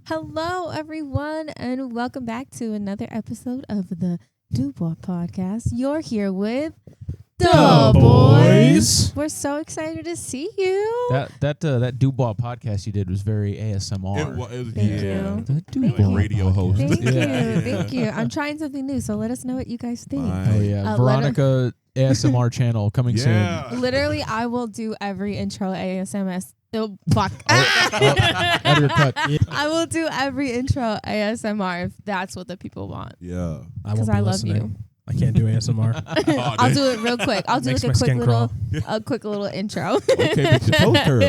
Hello, everyone, and welcome back to another episode of the Dubois Podcast. You're here with Boys. We're so excited to see you. That Dubois podcast you did was very ASMR. Thank you. The Thank Dubois you. Radio host. Thank Yeah. you. Thank you. I'm trying something new, so let us know what you guys think. Oh yeah, Veronica ASMR channel coming soon. Literally, I will do every intro ASMR. Oh, fuck. Editor cut. Yeah. I will do every intro ASMR if that's what the people want. Yeah. Because I love you. I can't do ASMR. I'll do it real quick. I'll do Makes like a quick little intro. Okay, makes your toes curl.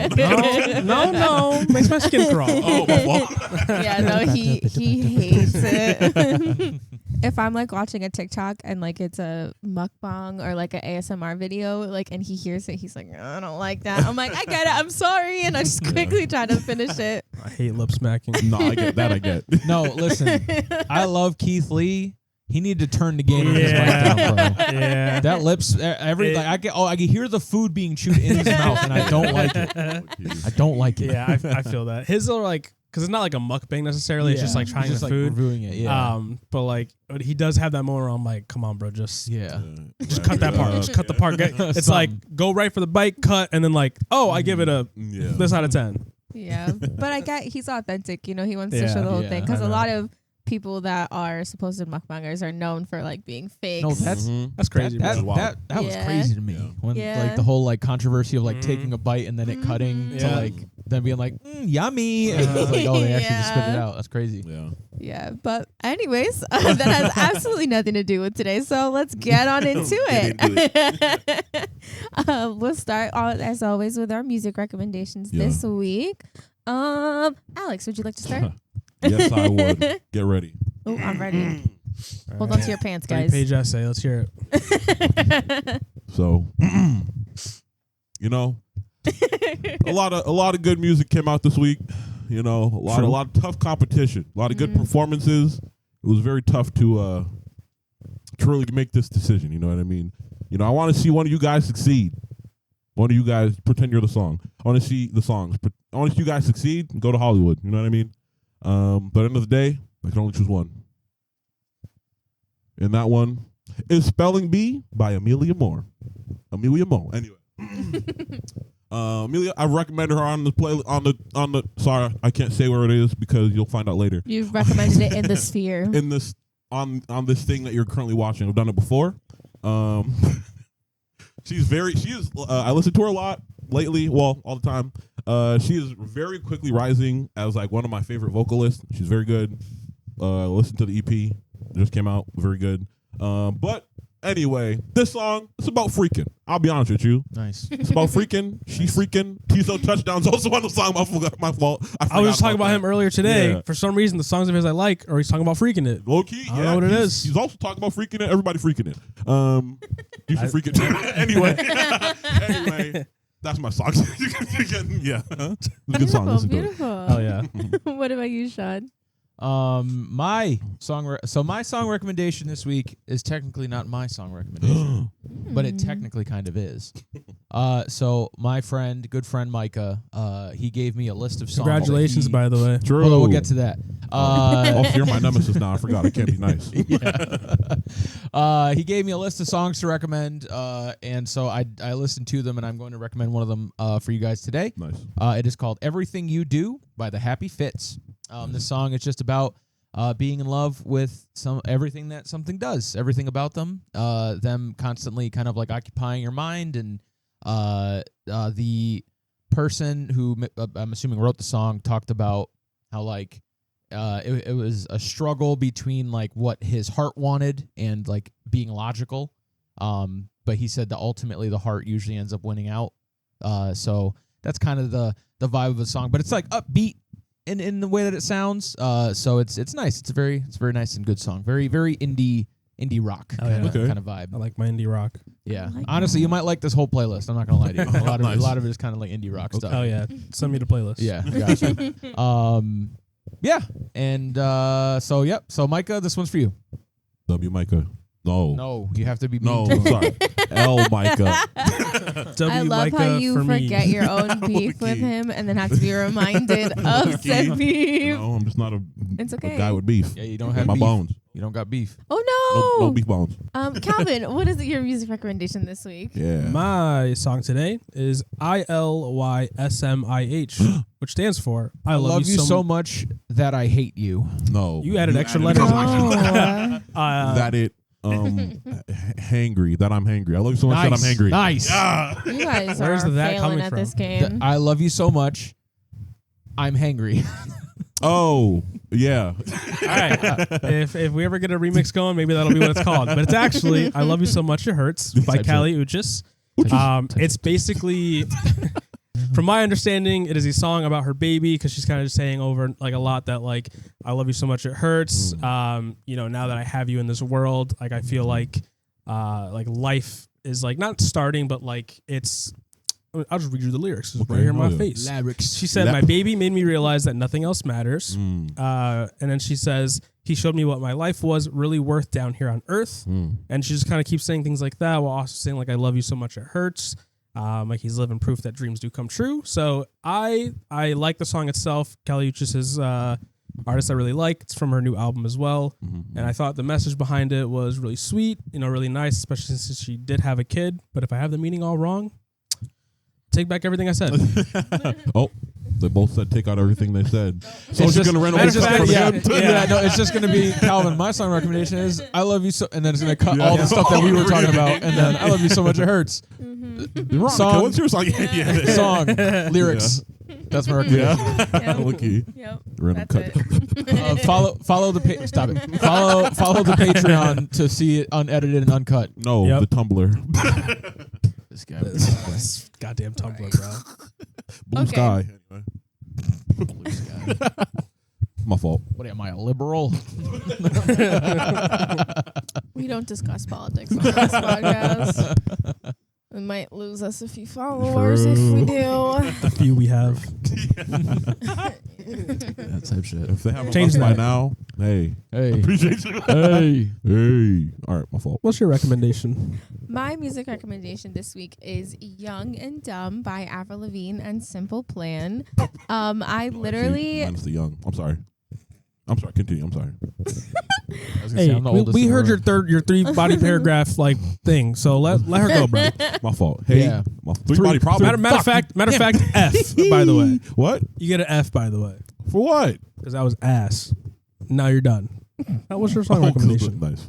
No. Makes my skin crawl. Oh, my Yeah, no, he hates it. If I'm like watching a TikTok and like it's a mukbang or like an ASMR video, like and he hears it, he's like, I don't like that. I'm like, I get it. I'm sorry, and I just quickly try to finish it. I hate lip smacking. No, I get that. I get. No, listen. I love Keith Lee. He needed to turn the game on his mic down, bro. Yeah. That lips, I can hear the food being chewed in his mouth, and I don't like it. I don't like it. Yeah, I feel that. His are like, because it's not like a mukbang necessarily. It's just like trying just the like food. reviewing it. Yeah. But like he does have that moment where I'm like, come on, bro, just Just cut that part. Just cut the part. It's like go right for the bite, cut, and then like, I give it a this out of 10. Yeah, but I get he's authentic. You know, he wants to show the whole thing because a lot of people that are supposed mukbangers are known for like being fake. No, that's crazy. That Yeah. was crazy to me. When Yeah. like the whole like controversy of like taking a bite and then it cutting to Yeah. like then being like yummy and it's like, oh, they actually just spit it Yeah. out. That's crazy. Yeah. Yeah, but anyways, that has absolutely nothing to do with today. So let's get on into it. We'll start as always with our music recommendations this week. Alex, would you like to start? Yes, I would. Get ready. Oh, I'm ready. Hold on to your pants, guys. 3-page essay. Let's hear it. So, you know, a lot of good music came out this week. You know, a lot of tough competition, a lot of good performances. It was very tough to really make this decision. You know what I mean? You know, I want to see one of you guys succeed. One of you guys pretend you're the song. I want to see the songs. I want to see you guys succeed and go to Hollywood. You know what I mean? But at the end of the day, I can only choose one. And that one is Spelling Bee by Amelia Moore. Anyway. Amelia, I recommended her on the play on the sorry, I can't say where it is because you'll find out later. You've recommended it in the sphere. In this on this thing that you're currently watching. I've done it before. She is I listen to her a lot lately, well, all the time. She is very quickly rising as like one of my favorite vocalists. She's very good. Listen to the EP. It just came out. Very good. But anyway, this song, it's about freaking. I'll be honest with you. Nice. It's about freaking. She's freaking. Tiso Touchdown's also on the song. My fault. I was just talking about him earlier today. Yeah. For some reason, the songs of his I like, or he's talking about freaking it. Low key, I don't know what it is. He's also talking about freaking it. Everybody freaking it. You should freak it. Anyway, that's my song. Yeah, it's a good song. Listen to it. Beautiful. Oh yeah. What about you, Sean? My song my song recommendation this week is technically not my song recommendation, but it technically kind of is. So my good friend Micah, he gave me a list of songs. Congratulations, by the way. True. Hold on, we'll get to that. Also, you're my nemesis now. I forgot. I can't be nice. He gave me a list of songs to recommend, and so I listened to them, and I'm going to recommend one of them for you guys today. Nice. It is called "Everything You Do" by the Happy Fits. This song is just about being in love with everything that something does, everything about them, them constantly kind of like occupying your mind, and the person who I'm assuming wrote the song talked about how like it was a struggle between like what his heart wanted and like being logical, but he said that ultimately the heart usually ends up winning out. So that's kind of the vibe of the song, but it's like upbeat in the way that it sounds. So it's nice. It's a very nice and good song. Very indie rock kind of vibe. I like my indie rock. Yeah. like Honestly, you might like this whole playlist. I'm not gonna lie to you. Nice. A lot of it is kind of like indie rock stuff. Oh yeah. Send me the playlist. Yeah. Gotcha. Yeah. And so Micah, this one's for you. W Micah. No, you have to be No, mean to him. sorry. L Micah. I love how you forget your own beef with him and then have to be reminded of said beef. I'm just not a guy with beef. Yeah, you don't have my beef. bones. You don't got beef. Oh No beef bones. Calvin, what is your music recommendation this week? Yeah. My song today is ILYSMIH, which stands for I love you so much that I hate you. No. You added extra letters. Oh. That it. Hangry. That I'm hangry. I love you so much that I'm hangry. Nice. You guys Where's are that failing coming at from? this game. I love you so much. I'm hangry. Oh, yeah. All right. If we ever get a remix going, maybe that'll be what it's called. But it's actually I Love You So Much It Hurts by Kali Uchis. It's basically, from my understanding, it is a song about her baby because she's kind of just saying over like a lot that like I love you so much it hurts. Now that I have you in this world, like I feel like life is like not starting, but like it's. I'll just read you the lyrics. It's right here in my face. Lyrics. She said, "My baby made me realize that nothing else matters." And then she says, "He showed me what my life was really worth down here on earth." And she just kind of keeps saying things like that while also saying like, "I love you so much it hurts." Like he's living proof that dreams do come true. So I like the song itself. Kali Uchis is artist I really like. It's from her new album as well. And I thought the message behind it was really sweet, really nice, especially since she did have a kid. But if I have the meaning all wrong, take back everything I said. Oh, they both said take out everything they said. So It's she's going to rent it's just from gonna- him? no, it's just going to be Calvin. My song recommendation is I love you so, and then it's going to cut all the stuff that we were talking about, and then I love you so much it hurts. Veronica, Song. what's your song? Yeah. Song, lyrics. That's my recommendation. Yep. Okay. Yep. Random That's cut. it. Follow the stop it. Follow the Patreon to see it unedited and uncut. No, Yep. the Tumblr. This guy. Goddamn Tumblr, bro. Blue Okay. sky. Blue sky. My fault. What am I, a liberal? We don't discuss politics on this podcast. We might lose us a few followers if we do. The few we have. That type shit. If they haven't Change left by that. now, hey. Hey. Appreciate you. Hey. Hey. All right, my fault. What's your recommendation? My music recommendation this week is Young and Dumb by Avril Lavigne and Simple Plan. I literally... Mine's the young. I'm sorry. Continue. I'm sorry. Hey, we heard your 3-body paragraph like thing, so let her go, bro. My fault. Hey. Yeah. My three-body problem. Matter of fact, F. By the way, What? you get an F. By the way, For what? because that was ass. Now you're done. That was your song recommendation. Nice.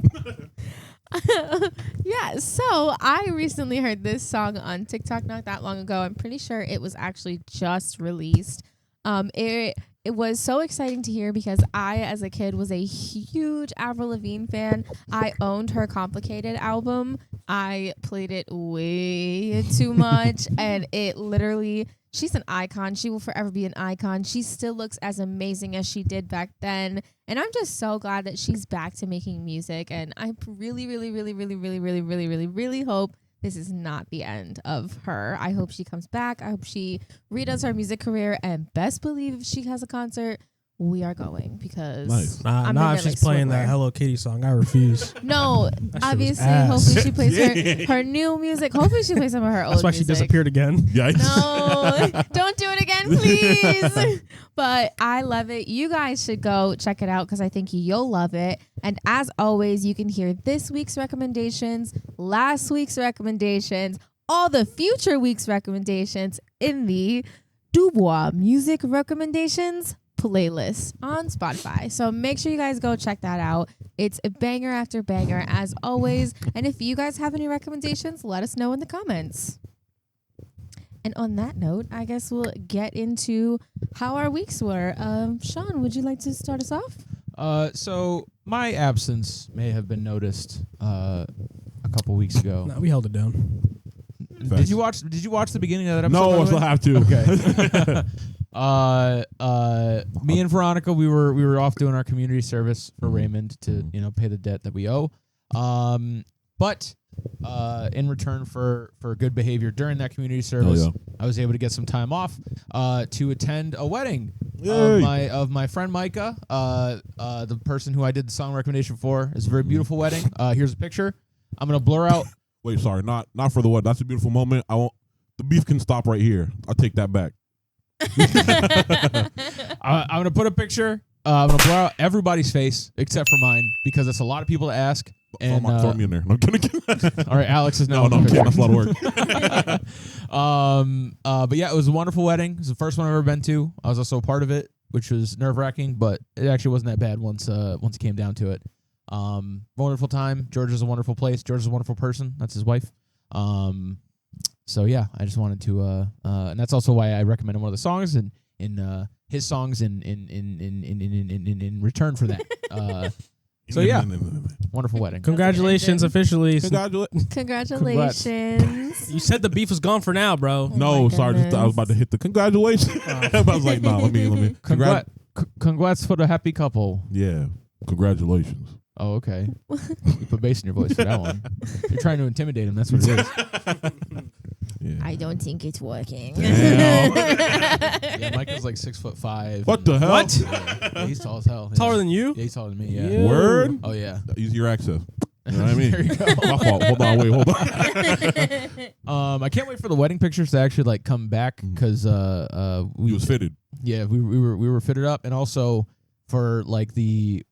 Yeah, so I recently heard this song on TikTok not that long ago. I'm pretty sure it was actually just released. It was so exciting to hear because I, as a kid, was a huge Avril Lavigne fan. I owned her Complicated album. I played it way too much, and it literally, she's an icon. She will forever be an icon. She still looks as amazing as she did back then, and I'm just so glad that she's back to making music, and I really, really, really, really, really, really, really, really, really hope this is not the end of her. I hope she comes back. I hope she redoes her music career, and best believe if she has a concert, we are going because Nice. I'm Nah, gonna if she's like playing that swimwear. Hello Kitty song, I refuse. No, was obviously, ass. hopefully she plays her new music. Hopefully she plays some of her old That's why she music. disappeared again. Yikes. No, don't do it again, please. But I love it. You guys should go check it out because I think you'll love it. And as always, you can hear this week's recommendations, last week's recommendations, all the future week's recommendations in the Dubois Music Recommendations playlist on Spotify. So make sure you guys go check that out. It's a banger after banger as always. And if you guys have any recommendations, let us know in the comments. And on that note, I guess we'll get into how our weeks were. Sean, would you like to start us off? So my absence may have been noticed a couple weeks ago. Nah, we held it down. Did you watch the beginning of that episode? No, I by the still way? have to. Okay. Me and Veronica, we were off doing our community service for Raymond to pay the debt that we owe. But in return for good behavior during that community service, I was able to get some time off to attend a wedding of my friend Micah, the person who I did the song recommendation for. It's a very beautiful wedding. Here's a picture. I'm gonna blur out. Wait, sorry, not for the wedding. That's a beautiful moment. I won't. The beef can stop right here. I'll take that back. I'm gonna put a picture. I'm gonna blur out everybody's face except for mine because it's a lot of people to ask. And throw me in there. No, I'm kidding. All right, Alex is now. No, I'm kidding. That's a lot of work. But yeah, it was a wonderful wedding. It was the first one I've ever been to. I was also a part of it, which was nerve-wracking, but it actually wasn't that bad once it came down to it. Wonderful time. Georgia's a wonderful place. Georgia's a wonderful person. That's his wife. So yeah, I just wanted to, and that's also why I recommended one of the songs and in his songs in return for that. So yeah, wonderful wedding. Congratulations, officially. Congratulations. You said the beef was gone for now, bro. No, sorry, I was about to hit the congratulations. I was like, no, let me. Congrats for the happy couple. Yeah, congratulations. Oh, okay. You put bass in your voice for that one. You're trying to intimidate him. That's what it is. Yeah. I don't think it's working. Yeah, Micah's like 6'5". What the hell? What? Yeah, he's tall as hell. Taller than you? Yeah, he's taller than me. Yeah. Word? Oh yeah. Use your access. You know what I mean? There you go. My fault. Hold on. I can't wait for the wedding pictures to actually like come back because we was fitted. Yeah, we were fitted up, and also for like the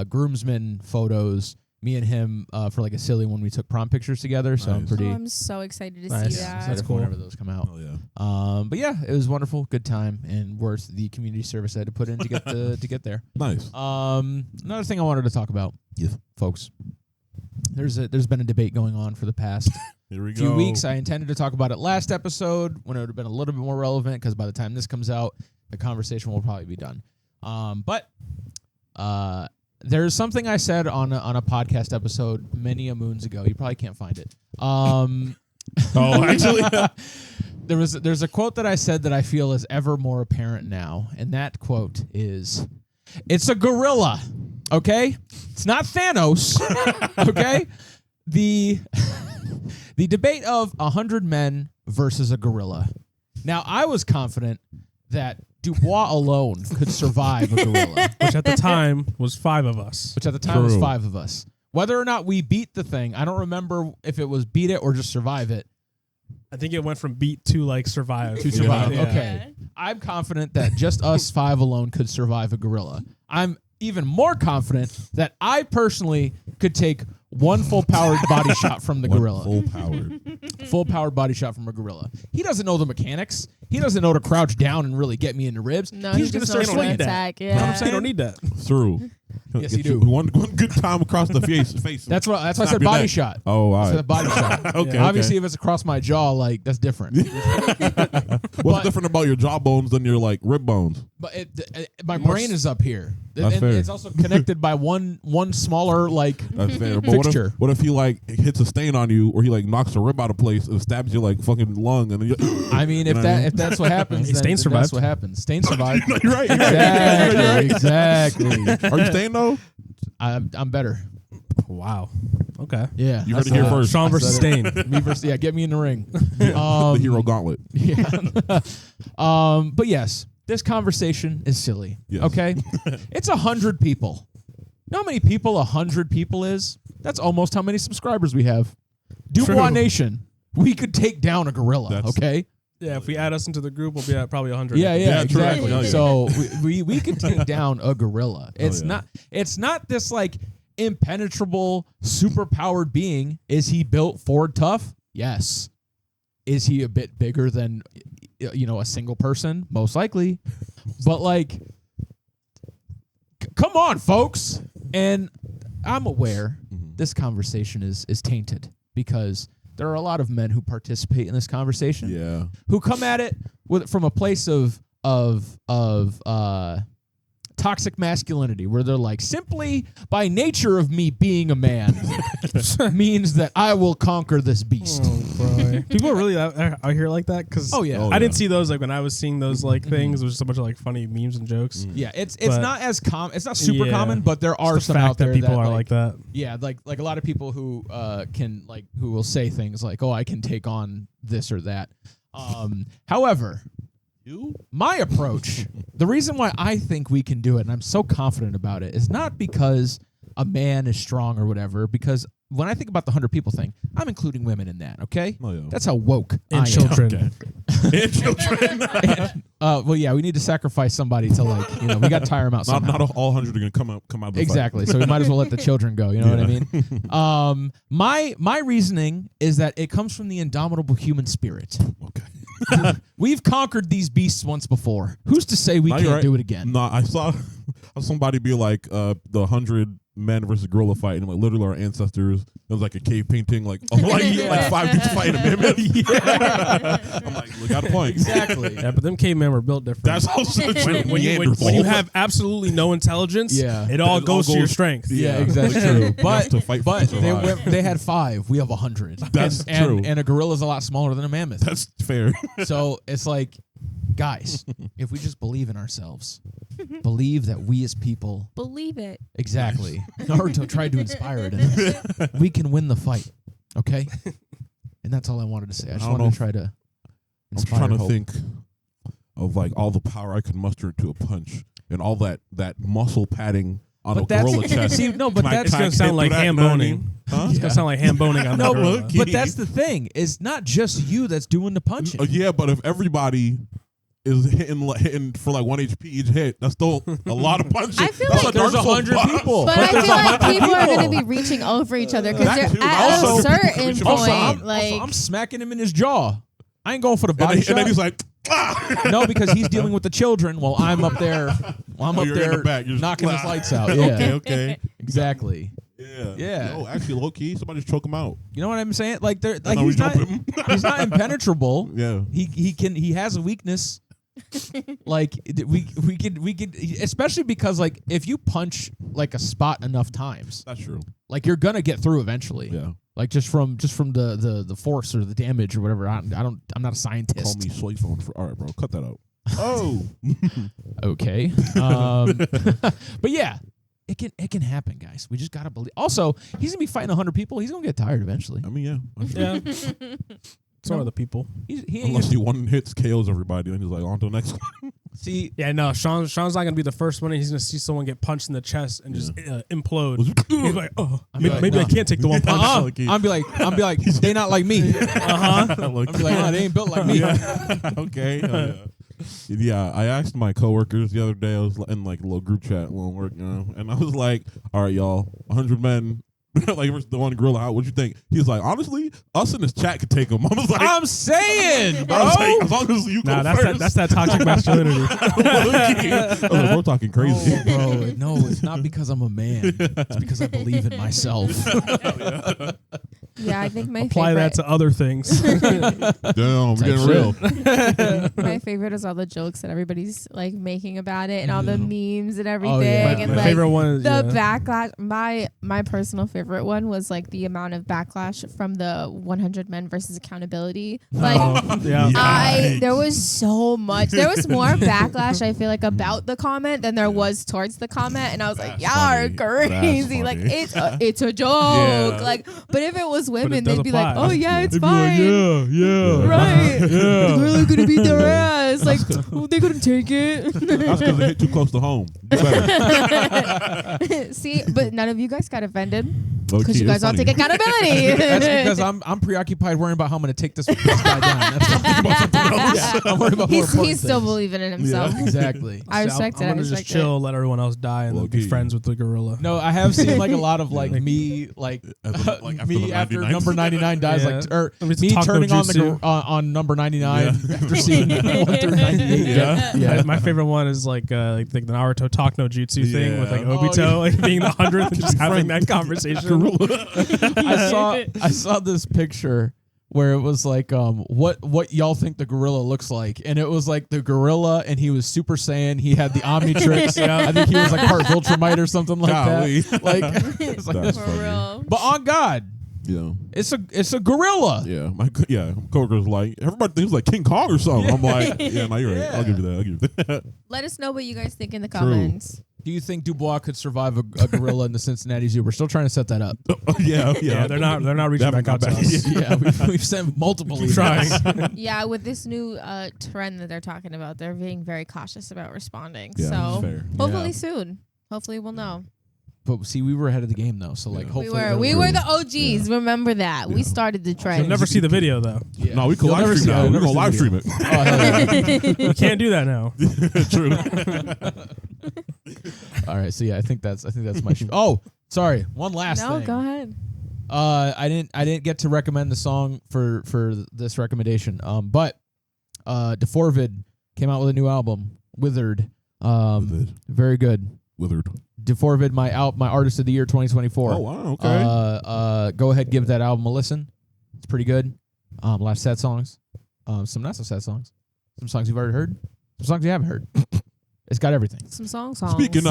groomsmen photos, me and him for like a silly one we took prom pictures together. So Nice. I'm so excited to see that. That's cool. Whenever those come out. Oh yeah. But yeah, it was wonderful, good time, and worth the community service I had to put in to get to get there. Nice. Another thing I wanted to talk about, Yes, folks. There's been a debate going on for the past here we few weeks. I intended to talk about it last episode when it would have been a little bit more relevant because by the time this comes out, the conversation will probably be done. But there's something I said on a podcast episode many a moons ago. You probably can't find it. Actually, there's a quote that I said that I feel is ever more apparent now, and that quote is, "It's a gorilla." Okay, it's not Thanos. Okay, the debate of 100 men versus a gorilla. Now, I was confident that Dubois alone could survive a gorilla. Which at the time was 5 of us. Whether or not we beat the thing, I don't remember if it was beat it or just survive it. I think it went from beat to like survive. Yeah. Yeah. Okay. I'm confident that just us 5 alone could survive a gorilla. I'm even more confident that I personally could take one full-powered body shot from the gorilla. Full-powered body shot from a gorilla. He doesn't know the mechanics. He doesn't know to crouch down and really get me in the ribs. No, he's going to start swinging. Attack. You know what I'm saying? You don't need that. Through. Yes, you do. One good time across the face. That's why I said body shot. Oh, all I said right. body shot. Okay. Obviously, if it's across my jaw, like that's different. What's different about your jaw bones than your like rib bones? But my brain is up here. That's fair. It's also connected by one smaller like That's fair. But fixture. What if he like hits a stain on you, or he like knocks a rib out of place and stabs you like fucking lung? And then I mean, if that's what happens, then Stain survived. That's what happens. Stain survived. You're right. Exactly. Are you Stain though? I'm better. Wow. Okay. Yeah. You heard it here first. Sean versus Stain. Me versus get me in the ring. The hero gauntlet. Yeah. But yes, this conversation is silly. Yes. Okay. It's 100 people. You know how many people 100 people is? That's almost how many subscribers we have. Dubois Nation. We could take down a gorilla. Okay. Yeah, if we add us into the group, we'll be at probably 100. Yeah, exactly. True. So we could take down a gorilla. It's not this like impenetrable, superpowered being. Is he built Ford tough? Yes. Is he a bit bigger than a single person? Most likely. But like, come on, folks. And I'm aware this conversation is tainted because there are a lot of men who participate in this conversation. Yeah. Who come at it from a place of toxic masculinity, where they're like, simply by nature of me being a man means that I will conquer this beast. Oh, people are really out here like that? Because I didn't see those like when I was seeing those like things. It was just a bunch of like funny memes and jokes. Yeah, it's not as common. It's not super common, but there are some out that there people are like that. Yeah, like a lot of people who who will say things like, "Oh, I can take on this or that." However, my approach, the reason why I think we can do it, and I'm so confident about it, is not because a man is strong or whatever, because when I think about the 100 people thing, I'm including women in that, okay? Oh, yeah. That's how woke I am. And children. And children. Well, yeah, we need to sacrifice somebody to we got to tire them out somehow. Not all 100 are going to come out of the exactly. So we might as well let the children go. You know what I mean? My reasoning is that it comes from the indomitable human spirit. Okay. We've conquered these beasts once before. Who's to say we can't do it again? No, I saw somebody be like the 100 men versus gorilla fight, and like literally our ancestors. It was like a cave painting, like 5 dudes fighting a mammoth. I'm like, look, got a point. Exactly. Yeah, but them cavemen were built different. That's also true. When you have absolutely no intelligence, it all goes to your strength. Yeah, exactly. True. But they had 5. We have 100. That's true. And a gorilla's a lot smaller than a mammoth. That's fair. So it's like, guys, if we just believe in ourselves, believe that we as people believe it. Exactly. Or to try to inspire it in us. We can win the fight. Okay? And that's all I wanted to say. I just wanted to try to inspire I'm trying to hope. think of like all the power I could muster into a punch and all that muscle padding on a gorilla chest. See, no, but that's going to sound like ham boning. Huh? It's going to sound like ham boning on the gorilla. But that's the thing. It's not just you that's doing the punching. Yeah, but if everybody is hitting for like 1 HP each hit, that's still a lot of punches. I feel that's like there's 100 people. But I feel like people are going to be reaching over each other because they're at a certain point. I'm smacking him in his jaw. I ain't going for the body shot. And then he's like, no, because he's dealing with the children while I'm up there. Knocking his lights out. Yeah. Okay. Exactly. Yeah. No, actually, low key, somebody just choke him out. You know what I'm saying? Like he's not impenetrable. Yeah. He has a weakness. Like we could, especially because like if you punch like a spot enough times, that's true. Like you're gonna get through eventually. Yeah. Like just from the force or the damage or whatever. I'm not a scientist. Call me soy phone for all right, bro. Cut that out. Oh. Okay. But yeah, it can happen, guys. We just gotta believe. Also, he's gonna be fighting 100 people. He's gonna get tired eventually. I mean, yeah. Some of the people. Unless he one hits KOs everybody, and he's like, on to the next one. See, yeah, no, Sean's not gonna be the first one. He's gonna see someone get punched in the chest and just implode. He's like, oh, maybe I can't take the one punch. I'll be like, they not like me. I'll be like, no, they ain't built like me. Okay. Yeah, I asked my coworkers the other day. I was in like a little group chat while work, and I was like, all right, y'all, 100 men. Like versus the one gorilla out. What you think? He's like, honestly, us in this chat could take him. I was like, I'm saying, bro. I was like, as long as you go first. That's that toxic masculinity. I was like, we're talking crazy, bro. No, it's not because I'm a man. It's because I believe in myself. Yeah, I think my apply that to other things. Damn, I'm getting real. My favorite is all the jokes that everybody's like making about it and all the memes and everything. Oh, yeah. And my like favorite one is the backlash. My personal favorite one was like the amount of backlash from the 100 men versus accountability. Like, there was so much. There was more backlash, I feel like, about the comment than there was towards the comment, and I was like, y'all are crazy. Like it's a joke. Like, but if it was women, they'd be like, oh yeah, it's fine. Like, yeah, right. The gorilla gonna beat their ass. Like, they couldn't take it. That's because they hit too close to home. See, but none of you guys got offended. Because you guys all take accountability. That's because I'm preoccupied worrying about how I'm going to take this guy down. That's what I'm about something else. Yeah, I'm worried about he's still believing in himself. Yeah, exactly. I respect it. I'm going to just chill, let everyone else die, and then be friends with the gorilla. No, I have seen like a lot of like me, like me after number 99 dies, like or me turning on number 99 after seeing 1 through 98. Yeah. My favorite one is like the Naruto talk no jutsu thing with like Obito like being the 100th and just having that conversation. I saw this picture where it was like, what y'all think the gorilla looks like? And it was like the gorilla, and he was Super Saiyan. He had the Omnitrix. I think he was like part Viltrumite or something like that. Like, it's like That's For funny. real. but on God, Yeah. it's a gorilla. Yeah, my coworker's like, everybody thinks like King Kong or something. I'm like, yeah, no, you're right. I'll give you that. I'll give you that. Let us know what you guys think in the comments. Do you think Dubois could survive a gorilla in the Cincinnati Zoo? We're still trying to set that up. Yeah, they're not reaching They haven't back out to come back. us. Yeah, we've sent multiple emails. Trying. Yeah, with this new trend that they're talking about, they're being very cautious about responding. Yeah, so fair. hopefully Yeah. soon. Hopefully we'll know. But see, we were ahead of the game though, so like Yeah. hopefully We were the OGs. Remember that. We started the trend. You'll never see the video though. Yeah. No, we can You'll live never stream see- now. you'll We're never gonna see live the stream it. Oh, hell yeah. You can't do that now. True. All right, so yeah, I think that's my shoe. Oh, sorry, one last No, thing. go ahead. I didn't get to recommend the song for this recommendation. But DeForvid came out with a new album, Withered. Very good. Withered. DeForvid, my artist of the year 2024. Oh wow. Okay. Go ahead, give that album a listen. It's pretty good. A lot of sad songs. Some not so sad songs. Some songs you've already heard. Some songs you haven't heard. It's got everything. Some songs. Speaking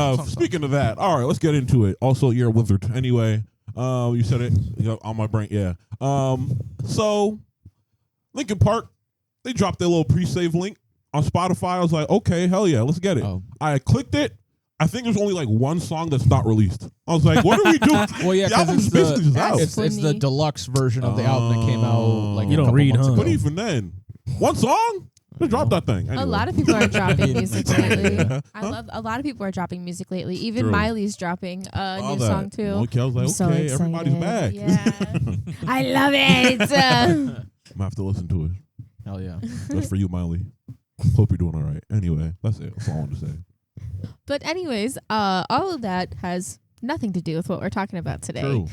of that, all right, let's get into it. Also, you're withered. Anyway, you said it on my brain. Yeah. So Linkin Park, they dropped their little pre-save link on Spotify. I was like, okay, hell yeah, let's get it. Oh. I clicked it. I think there's only like one song that's not released. I was like, what are we doing? Well, yeah, The album's because basically just out. it's the funny. deluxe version of the album that came out like You a don't couple read, months huh? ago. But even then, one song? They dropped that thing. Anyway. A lot of people are dropping music lately. Yeah. I love a lot of people are dropping music lately. Even True. Miley's dropping a All new that. song too. Okay, I was like, I'm so okay, everybody's back. excited. Yeah. I love it. I'm gonna have to listen to it. Hell yeah. That's for you, Miley. Hope you're doing all right. Anyway, that's it. That's all I wanted to say. But anyways, all of that has nothing to do with what we're talking about today. True.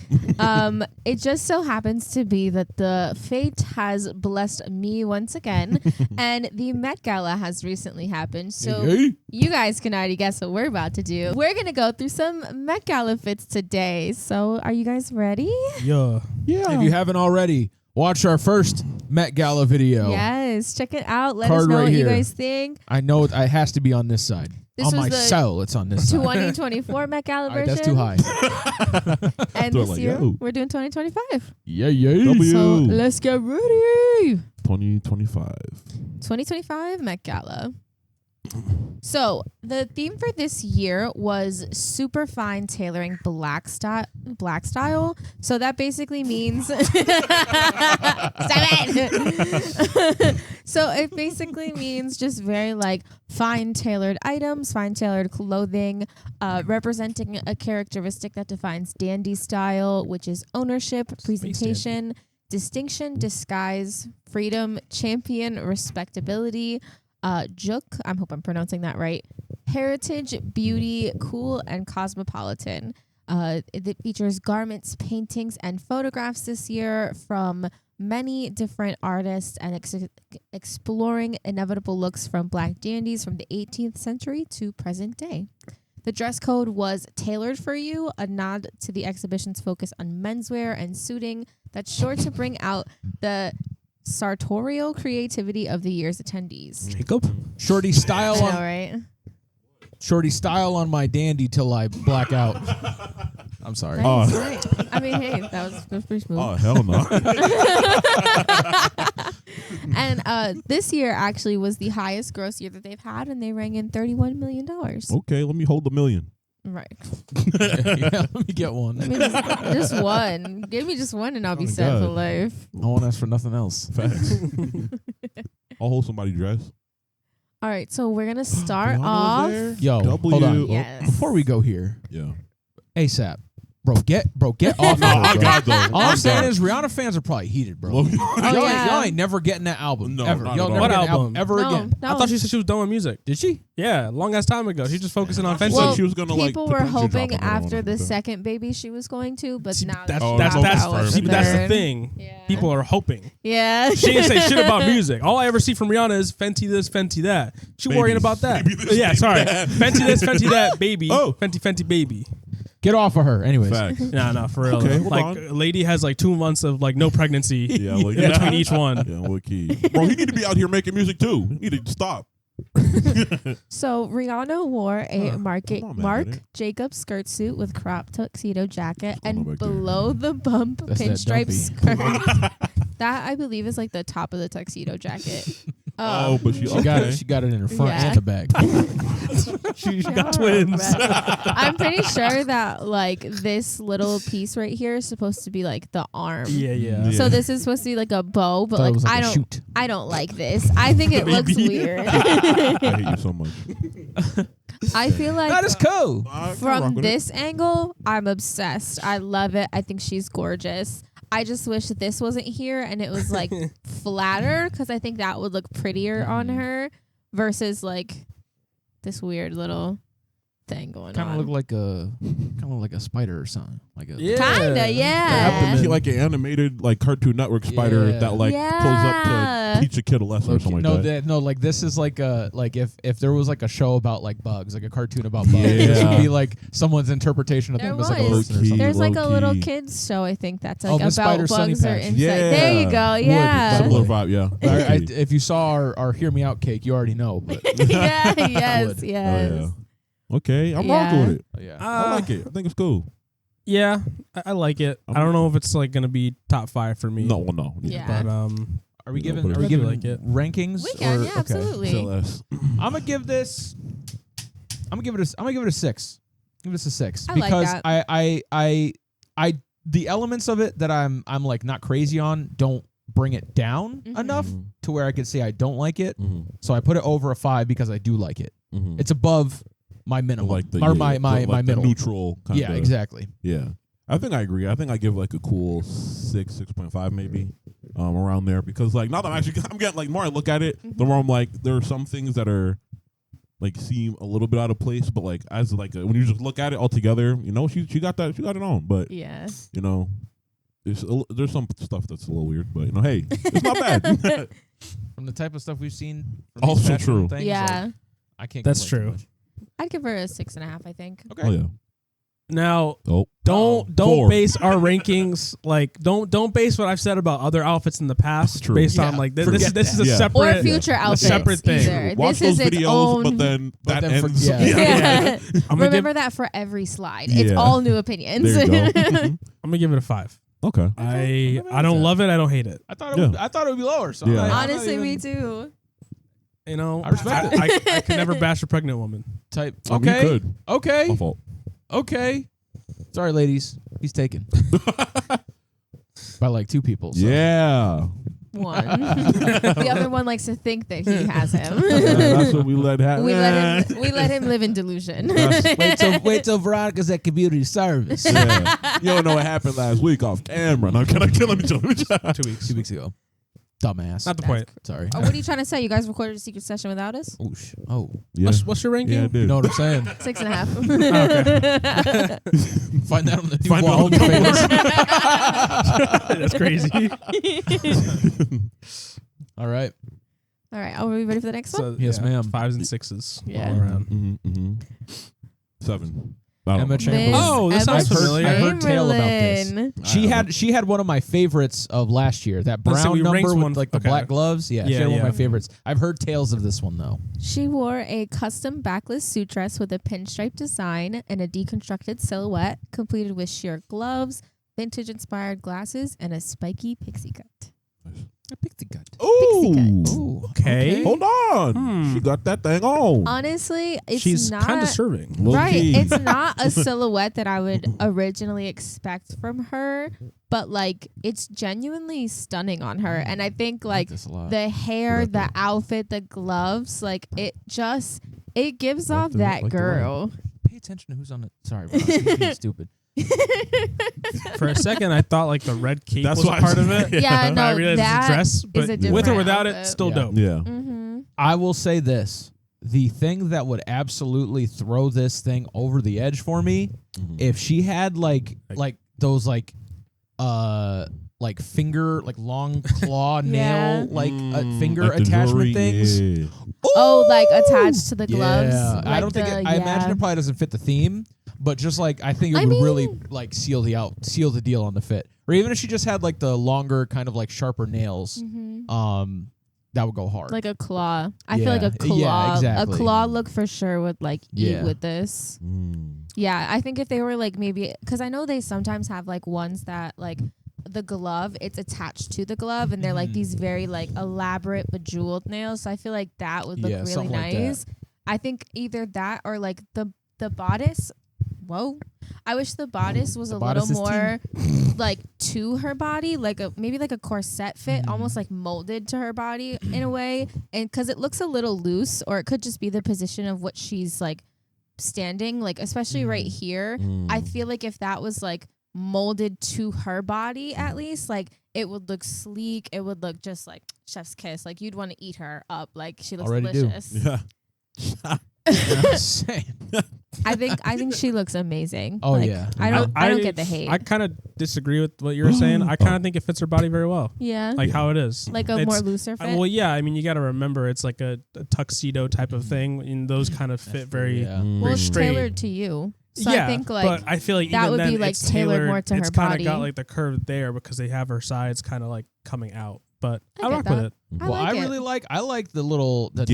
It just so happens to be that the fate has blessed me once again, and the Met Gala has recently happened. So Hey. you guys can already guess what we're about to do. We're gonna go through some Met Gala fits today. So are you guys ready? Yeah. If you haven't already, watch our first Met Gala video. Yes, check it out. Let Card us know right what you here. guys think. I know it has to be on this side. This on was my the cell, it's on this side. 2024 Met Gala All right, version. that's too high. And They're this like, year yo. we're doing 2025. Yeah. W. So let's get ready. 2025. 2025 Met Gala. So the theme for this year was super fine tailoring black style. So that basically means stop it. So it basically means just very like fine tailored items, fine tailored clothing, representing a characteristic that defines dandy style, which is ownership, presentation, distinction, disguise, freedom, champion, respectability, juk, I hope I'm pronouncing that right, heritage, beauty, cool, and cosmopolitan. It features garments, paintings, and photographs this year from many different artists and exploring inevitable looks from black dandies from the 18th century to present day. The dress code was tailored for you, a nod to the exhibition's focus on menswear and suiting that's sure to bring out the sartorial creativity of the year's attendees. Jacob? Shorty style I know, on right? shorty style on my dandy till I black out. I'm sorry. Nice, right. I mean, hey, that was pretty smooth. Oh, hell no. And this year actually was the highest gross year that they've had, and they rang in $31 million. Okay, let me hold $1 million. Right. Yeah, let me get one. I mean, just one. Give me just one, and I'll be Oh, set for God. life. I won't ask for nothing else. Facts. I'll hold somebody's dress. All right, so we're gonna start Rihanna was off. there? Yo, W. hold on. Yes. Before we go here, Yeah. ASAP. Bro, get off. No, of her, I bro. got those. All I'm saying done. is Rihanna fans are probably heated, bro. Oh, Y'all ain't never getting that album. No, ever. not Y'all at never all. getting What that album? ever No, again. no. I thought she said she was done with music. Did she? Yeah, long ass time ago. She's just focusing on Fenty. Well, she was gonna like people put were Fenty drop hoping on her after own. the Okay. second baby she was going to, but now that's Oh, that's no, that's, confirmed. see, but that's the third. thing. Yeah. People are hoping. Yeah. She didn't say shit about music. All I ever see from Rihanna is Fenty this, Fenty that. She worrying Babies. about that. Baby this, Yeah, baby sorry. that. Fenty this, Fenty that, baby. Oh. Fenty baby. Get off of her. Anyways. Facts. No, for real. Okay, like, hold a lady has like 2 months of like no pregnancy Yeah, like, between each one. Yeah, low key. Bro, he need to be out here making music too. He need to stop. So Rihanna wore a Hold Mark on, man. Jacobs skirt suit with crop tuxedo jacket on and back there? below the bump That's that pinstripe dumpy. skirt. That I believe is like the top of the tuxedo jacket. Oh, but she She got it in her front Yeah. and the back. She Shut got up, twins. bruh. I'm pretty sure that like this little piece right here is supposed to be like the arm. Yeah. So this is supposed to be like a bow, but Thought it like was like I a don't shoot. I don't like this. I think it looks Maybe. weird. I hate you so much. I feel like That is cool. from this angle, I'm obsessed. I love it. I think she's gorgeous. I just wish that this wasn't here and it was like flatter because I think that would look prettier on her versus like this weird little thing going Kind on. of look like a spider or something. Like a Kinda, yeah. She like an animated like Cartoon Network spider Yeah. that like pulls up to teach a kid a lesson or something like that. No, like this is like a like if there was like a show about like bugs, like a cartoon about bugs, Yeah. this would be like someone's interpretation of There them as like a was. lesson or Low-key. something. There's like a little Low-key. kids show I think that's Oh, like the about Spider Sunny bugs or Patch. insects. Yeah. There you go. Yeah. Similar vibe, yeah. I, if you saw our Hear Me Out cake, you already know. But yeah. Yes. would. Yes. Oh, yeah. Okay, I'm Yeah. rocking with it. yeah. I like it. I think it's cool. Yeah, I like it. I don't know if it's like gonna be top 5 for me. No, well, no. Yeah. But Are we You know, giving but are we if- giving like it. rankings? We can, or, yeah, absolutely. Say less. I'm gonna give this. I'm gonna give it a 6. Give this a 6 I like because that. I the elements of it that I'm like not crazy on don't bring it down Mhm. enough to where I could say I don't like it. Mm-hmm. So I put it over a 5 because I do like it. Mm-hmm. It's above my minimum like the or yeah, my the middle. neutral kind Yeah, of. exactly. Yeah, I think I agree. I think I give like a cool 6.5 maybe, around there because like now that I'm getting like more I look at it, the more I'm like there are some things that are like seem a little bit out of place, but like as like when you just look at it all together, you know she got it on, but Yeah. you know there's some stuff that's a little weird, but you know hey it's not bad. From the type of stuff we've seen. From Also these fashion true. Things, Yeah. like, I can't. That's complain too true. much. I'd give her a 6.5, I think. Okay. Oh yeah. now Oh. don't 4. base our rankings like don't base what I've said about other outfits in the past True. based on Yeah. like this Forget this is a that. Yeah. separate Or future outfits. separate thing. Either. Watch This those is its videos, own. but then But that then ends. yeah. Yeah. I'm gonna Remember that for every slide. It's Yeah. all new opinions. There you go. Mhm. I'm gonna give it a 5. Okay. I don't love it. I don't hate it. I thought it would be lower. So Yeah. I'm not Honestly, even me too. You know, I respect it. I can never bash a pregnant woman. Type. I mean, you Okay. could. My Okay. fault. Okay. Sorry, ladies. He's taken by like 2 people. So. Yeah. One. The other one likes to think that he has him. That's what we let happen. we let him live in delusion. wait till Veronica's at community service. Yeah. You don't know what happened last week off camera. No, let me chill. 2 weeks. 2 weeks ago. Dumbass. Not the point. Sorry. What are you trying to say? You guys recorded a secret session without us? Oh. Yeah. What's your ranking? Yeah, I You did. know what I'm saying? 6.5. Find that on the Find Dubois out on homepage. That's crazy. All right. All right. Are we ready for the next one? So, Yes, ma'am. 5s and 6s Yeah. all around. Mm-hmm. 7. I don't Emma know. Chamberlain. Oh, this Emma sounds familiar. I heard tale about this. Chamberlain. She had one of my favorites of last year. That Let's say brown we number ranked with one- like the okay. black gloves. Yeah, she Yeah, had one of yeah. my favorites. I've heard tales of this one though. She wore a custom backless suit dress with a pinstripe design and a deconstructed silhouette, completed with sheer gloves, vintage-inspired glasses, and a spiky pixie cut. I picked the gut. Ooh. Ooh, Okay. Hold on. She got that thing on. Honestly, it's She's not kind of serving. Low right. key. It's not a silhouette that I would originally expect from her, but like it's genuinely stunning on her. And I think like this a lot. the hair, Like the that. outfit, the gloves, like it gives Like off the- that like the girl. Pay attention to who's on it. Sorry, bro. I'm being stupid. For a second, I thought like the red cape That's was a why I part of said- it. Yeah, But no, I realized that it's a dress, is but a with different or without it, outfit. still Yeah. dope. Yeah. Mm-hmm. I will say this: the thing that would absolutely throw this thing over the edge for me, if she had like those finger long claw Yeah. nail finger Like the attachment jewelry, things. yeah. Oh, like attached to the gloves. Yeah, I Like don't think the- I imagine it probably doesn't fit the theme, But just like I think it would really like seal the deal on the fit. Or even if she just had like the longer kind of like sharper nails, that would go hard. Like a claw. I feel like a claw. Yeah, exactly. A claw look for sure would like eat with this. Mm. Yeah, I think if they were like maybe because I know they sometimes have like ones that like the glove, it's attached to the glove, and they're like these very like elaborate bejeweled nails. So I feel like that would look really nice. Like I think either that or like the bodice. Whoa. I wish the bodice was a little more like to her body, like maybe like a corset fit, almost like molded to her body in a way. And because it looks a little loose, or it could just be the position of what she's like standing, like especially right here. I feel like if that was like molded to her body, at least, like it would look sleek. It would look just like chef's kiss. Like you'd want to eat her up. Like she looks already delicious. Yeah. I think she looks amazing. Oh like, yeah. I don't get the hate. I kind of disagree with what you were saying. I kind of think it fits her body very well. Yeah. Like how it is. Like a more looser fit. Well, yeah. I mean, you got to remember it's like a tuxedo type of thing, and those kind of fit very, well, it's straight. tailored to you. So yeah, I think like but I feel like that even would then be like it's tailored more to her it's kind body. of got like the curve there because they have her sides kind of like coming out. But I get rock that. with it. Well, I like the little that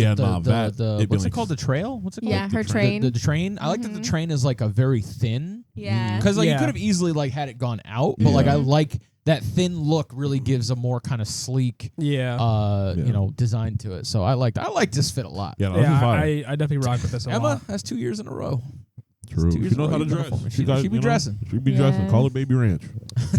what's it called, the trail? What's it called? Yeah, her train. The train. I like that the train is like a very thin. Yeah. Because like you Yeah. could have easily like had it gone out, but like I like that thin look really gives a more kind of sleek you know, design to it. So I like this fit a lot. Yeah, I definitely rock with this a Emma, lot. that's 2 years in a row. True. She knows how to dress. She be dressing. She be dressing. Call it Baby Ranch.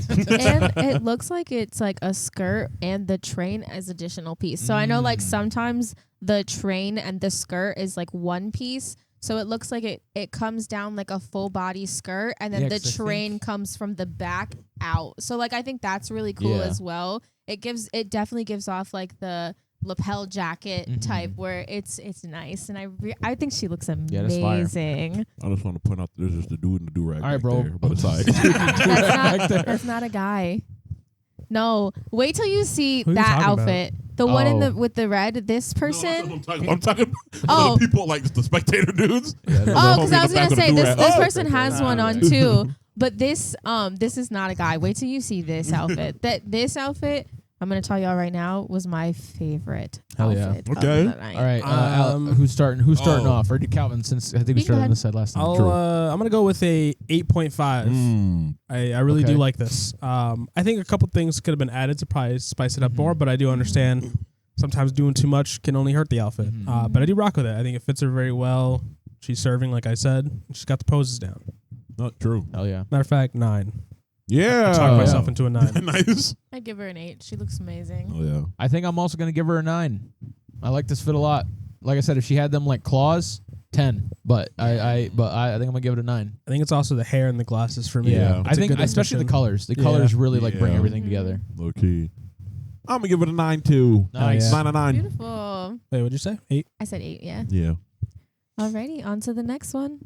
And it looks like it's like a skirt and the train as additional piece. So I know like sometimes the train and the skirt is like one piece. So it looks like it comes down like a full body skirt, and then the train comes from the back out. So like I think that's really cool as well. It definitely gives off like the lapel jacket type where it's nice, and I think she looks amazing. I just want to point out that there's just a dude in the do-rag. All right, bro. There, by the side. That's not a guy. No, wait till you see Who are you that talking outfit. The one in the with the red. This person. No, I'm talking about the people like the spectator dudes. Oh, because I was gonna say this person has one on too. But this is not a guy. Wait till you see this outfit. This outfit, I'm gonna tell y'all right now, was my favorite outfit. Okay. Of the night. All right. Who's starting off? Or did Calvin, since I think we started on this side last time. I'm gonna go with a 8.5. I really do like this. I think a couple things could have been added to probably spice it up more, but I do understand sometimes doing too much can only hurt the outfit. But I do rock with it. I think it fits her very well. She's serving, like I said. She's got the poses down. Not true. Hell yeah. Matter of fact, 9. Yeah. I talked myself into a 9. Nice. I give her an 8. She looks amazing. Oh yeah. I think I'm also gonna give her a 9. I like this fit a lot. Like I said, if she had them like claws, 10. But I think I'm gonna give it a 9. I think it's also the hair and the glasses for me. Yeah. I think especially the colors. The colors really like bring everything together. Low key. I'm gonna give it a 9 too. Nice. 9 out of 9. Beautiful. Wait, what'd you say? 8? I said 8. Yeah. Yeah. Alrighty, on to the next one.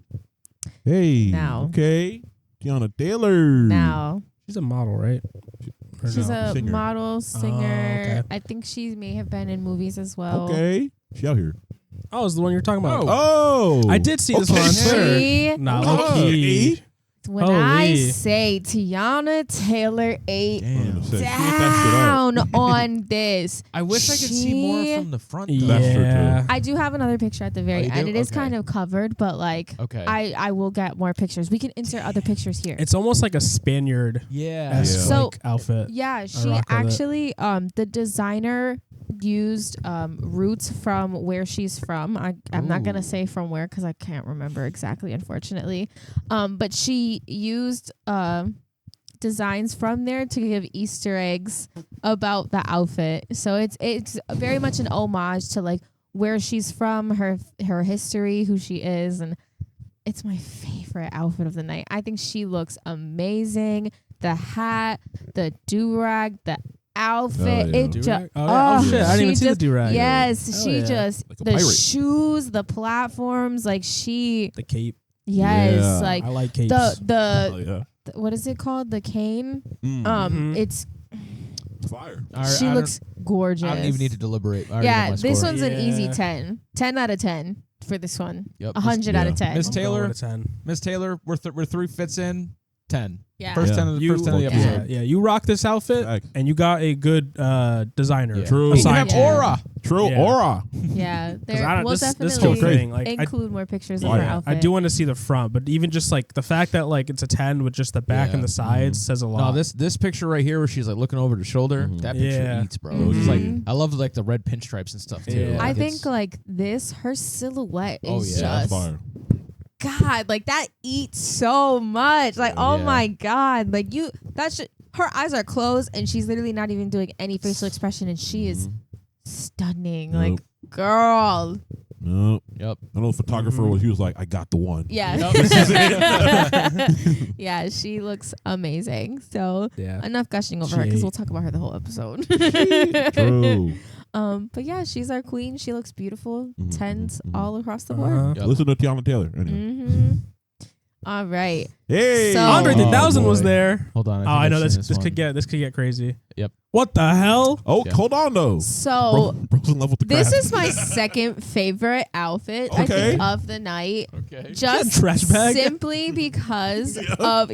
Hey. Now. Okay. Tiana Taylor. Now. She's a model, right? Or She's no? a Singer. model, singer. okay. I think she may have been in movies as well. Okay. She out here. Oh, it's the one you're talking about. Oh. I did see this one on Twitter. See? Nah, Oh, low key. eight? When Holy. I say Tiana Taylor 8 Damn. down on this. I wish I could see more from the front. Though. Yeah. That's true, too. I do have another picture at the very you end. do? It is Okay. kind of covered, but like Okay. I will get more pictures. We can insert other pictures here. It's almost like a Spaniard Yeah. So- outfit. Yeah, she rock with it. actually the designer used roots from where she's from. I'm not gonna say from where because I can't remember exactly, unfortunately. But she used designs from there to give Easter eggs about the outfit. So it's very much an homage to like where she's from, her history, who she is, and it's my favorite outfit of the night. I think she looks amazing. The hat, the do-rag, the outfit. yeah. It Do-rag? just Oh, yeah. Oh, shit. I didn't she even see the just- do-rag. Yes, Hell she yeah. just Like a the pirate. shoes, the platforms, like she The cape. yes, Yeah. like I like capes. the Oh yeah. what is it called? The cane. Mm. It's Fire. she looks gorgeous. I don't even need to deliberate. I already know Yeah, my this score. one's an easy Yeah. 10. 10 out of 10 for this one. Yep. 100 out of 10. Miss Taylor. With a 10. Miss Taylor, we're 3 fits in. 10. Yeah. First 10 of the episode. Yeah, you rock this outfit, and you got a good designer. Yeah. True. You have aura. True. Yeah. Aura. Yeah. We'll This whole definitely thing, like, include more pictures of her outfit. I do want to see the front, but even just like the fact that like it's a 10 with just the back and the sides says a lot. No, this picture right here where she's like looking over the shoulder, that picture eats, bro. It's just like I love like the red pinstripes and stuff too. Yeah. Like, I think like this, her silhouette is That's just fire. God, like that eats so much. Like, oh my God. Like her eyes are closed and she's literally not even doing any facial expression and she is stunning. Yep. Like, girl. Nope. Yep. I know the photographer he was like, I got the one. Yeah. Yeah, she looks amazing. So enough gushing over her because we'll talk about her the whole episode. True. But yeah, she's our queen. She looks beautiful. 10s all across the board. Yep. Listen to Tiana Taylor. Anyway. All right. Hey, So- Andre 3000 was boy. there. Hold on. I know I've this seen could get crazy. Yep. What the hell? Oh, hold on though. So Bro's in love with the this craft. is my second favorite outfit I Okay. think, of the night. Okay. Just trash bag? simply because of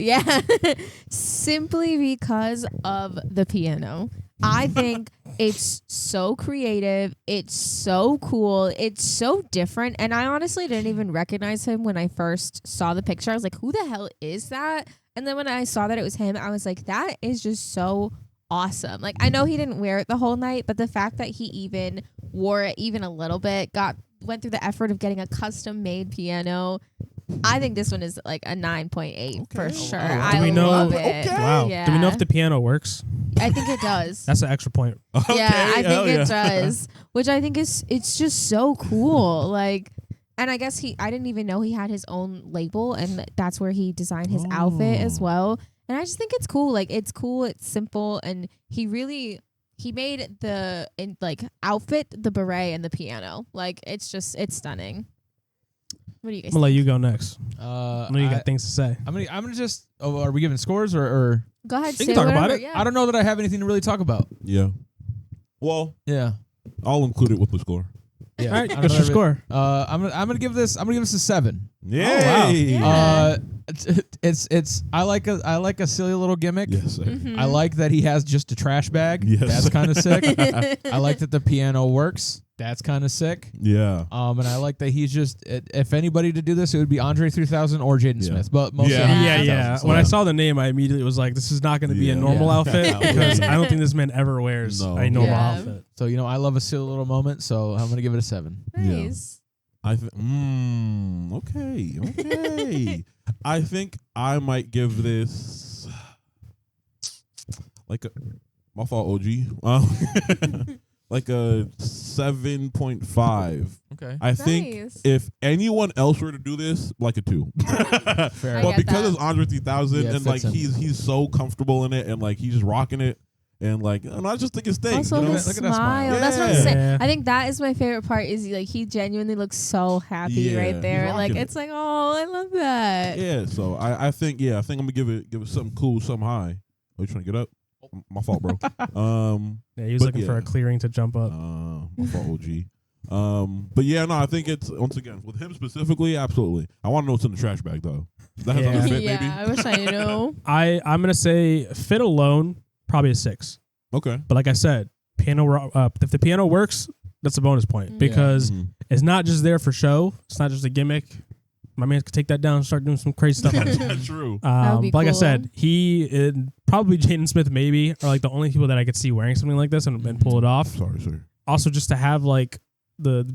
simply because of the piano. I think it's so creative. It's so cool. It's so different. And I honestly didn't even recognize him when I first saw the picture. I was like, who the hell is that? And then when I saw that it was him, I was like, that is just so awesome. Like, I know he didn't wear it the whole night, but the fact that he even wore it even a little bit, went through the effort of getting a custom made piano. I think this one is like a 9.8 for sure. wow. I love it. Okay. Wow. Yeah. Do we know if the piano works? I think it does. That's an extra point. Yeah, I hell think it does. Which I think it's just so cool. Like, and I guess I didn't even know he had his own label, and that's where he designed his outfit as well. And I just think it's cool. Like, it's cool, it's simple, and he made the outfit, the beret, and the piano. Like, it's stunning. What do you guys I'm gonna let think? you go next. I know you got things to say. I'm gonna just. Oh, are we giving scores or? Go ahead. We say can talk about whatever, it. Yeah. I don't know that I have anything to really talk about. Yeah. Well, Yeah. I'll include it with the score. Yeah. All right, I don't what's know your that score? I'm gonna give this a 7. Yay. wow. Yeah. It's I like a silly little gimmick. Yes, sir. Mm-hmm. I like that he has just a trash bag. Yes. That's kind of sick. I like that the piano works. That's kind of sick. Yeah. And I like that he's just if anybody to do this, it would be Andre 3000 or Jaden Yeah. Smith. But mostly Yeah. Yeah. When I saw the name, I immediately was like, this is not going to be a normal outfit because I don't think this man ever wears No. a normal Yeah. outfit. So I love a silly little moment. So I'm gonna give it a 7. Nice. Okay. I think I might give this like my fault, OG. Like a 7.5. Okay. I think Nice. if anyone else were to do this, like a 2. Fair. I But get because that. it's Andre 3000 Yeah, it and like fits him. he's so comfortable in it and like he's just rocking it and like and I just think it's thing. Also, you know? his Look at that smile. smile. That's what I'm Yeah. saying. Yeah. I think that is my favorite part. Is he genuinely looks so happy Yeah, right there. he's Like rocking it's like, oh, I love that. Yeah, so I think I'm gonna give it something cool, something high. Are you trying to get up? My fault, bro. Yeah, he was But looking for yeah. a clearing to jump up. My fault, OG. But yeah, no, I think it's once again with him specifically, absolutely. I want to know what's in the trash bag though. That has Yeah. a fit, Yeah, maybe. I wish I knew. I'm going to say fit alone, probably a 6. Okay. But like I said, if the piano works, that's a bonus point because Mhm. it's not just there for show. It's not just a gimmick. My man could take that down and start doing some crazy stuff. on it. True. That would be But like I cool. said, probably Jaden Smith maybe are like the only people that I could see wearing something like this and pull it off. Sorry, sir. Also, just to have like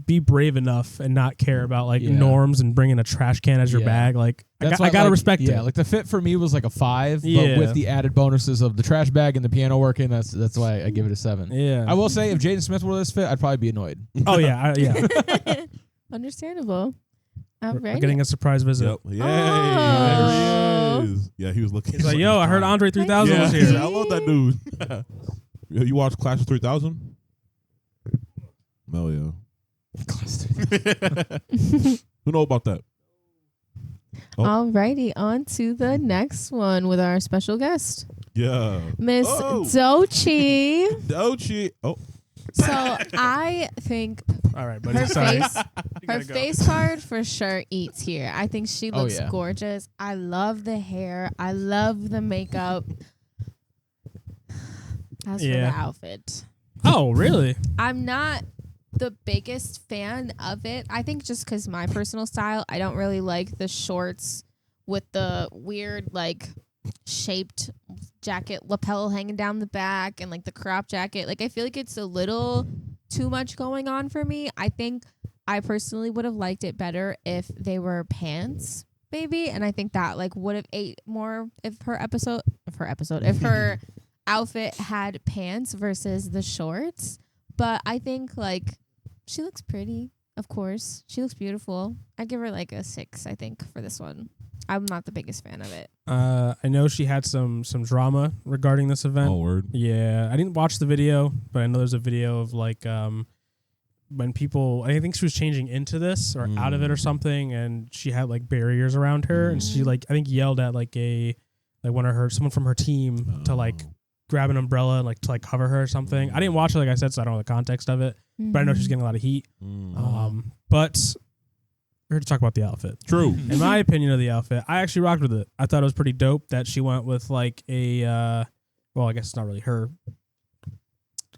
be brave enough and not care about like Yeah. norms and bringing a trash can as your Yeah. bag. Like I why, gotta respect Yeah, it. like the fit for me was like a 5, Yeah. but with the added bonuses of the trash bag and the piano working, that's why I give it a 7. Yeah. I will say if Jaden Smith wore this fit, I'd probably be annoyed. Oh yeah. Yeah. Understandable. All We're right. getting a surprise visit. Yep. Yay. Oh. There he is. Yeah, he was looking. He's like, yo, I heard Andre 3000 yeah, was here. I love that dude. Yo, you watch Clash of 3000? No, yeah. Who know about that? Oh. Alrighty, on to the next one with our special guest, Yeah. Miss Oh. Doechii. Doechii. Oh, So I think All right, buddy. her Sorry. face, her face card for sure eats here. I think she looks gorgeous. I love the hair. I love the makeup. As for the outfit. Oh, really? I'm not the biggest fan of it. I think just because my personal style, I don't really like the shorts with the weird like shaped jacket lapel hanging down the back and like the crop jacket. Like I feel like it's a little too much going on for me. I think I personally would have liked it better if they were pants, maybe. And I think that like would have ate more if her outfit had pants versus the shorts. But I think like she looks pretty, of course. She looks beautiful. I'd give her like a 6, I think, for this one. I'm not the biggest fan of it. I know she had some drama regarding this event. Oh, word. Yeah, I didn't watch the video, but I know there's a video of like when people, I think she was changing into this or out of it or something, and she had like barriers around her, and she like I think yelled at like someone from her team to like grab an umbrella and like to like cover her or something. I didn't watch it, like I said, so I don't know the context of it, but I know she's getting a lot of heat. But we're here to talk about the outfit. True. In my opinion of the outfit, I actually rocked with it. I thought it was pretty dope that she went with like a, well, I guess it's not really her.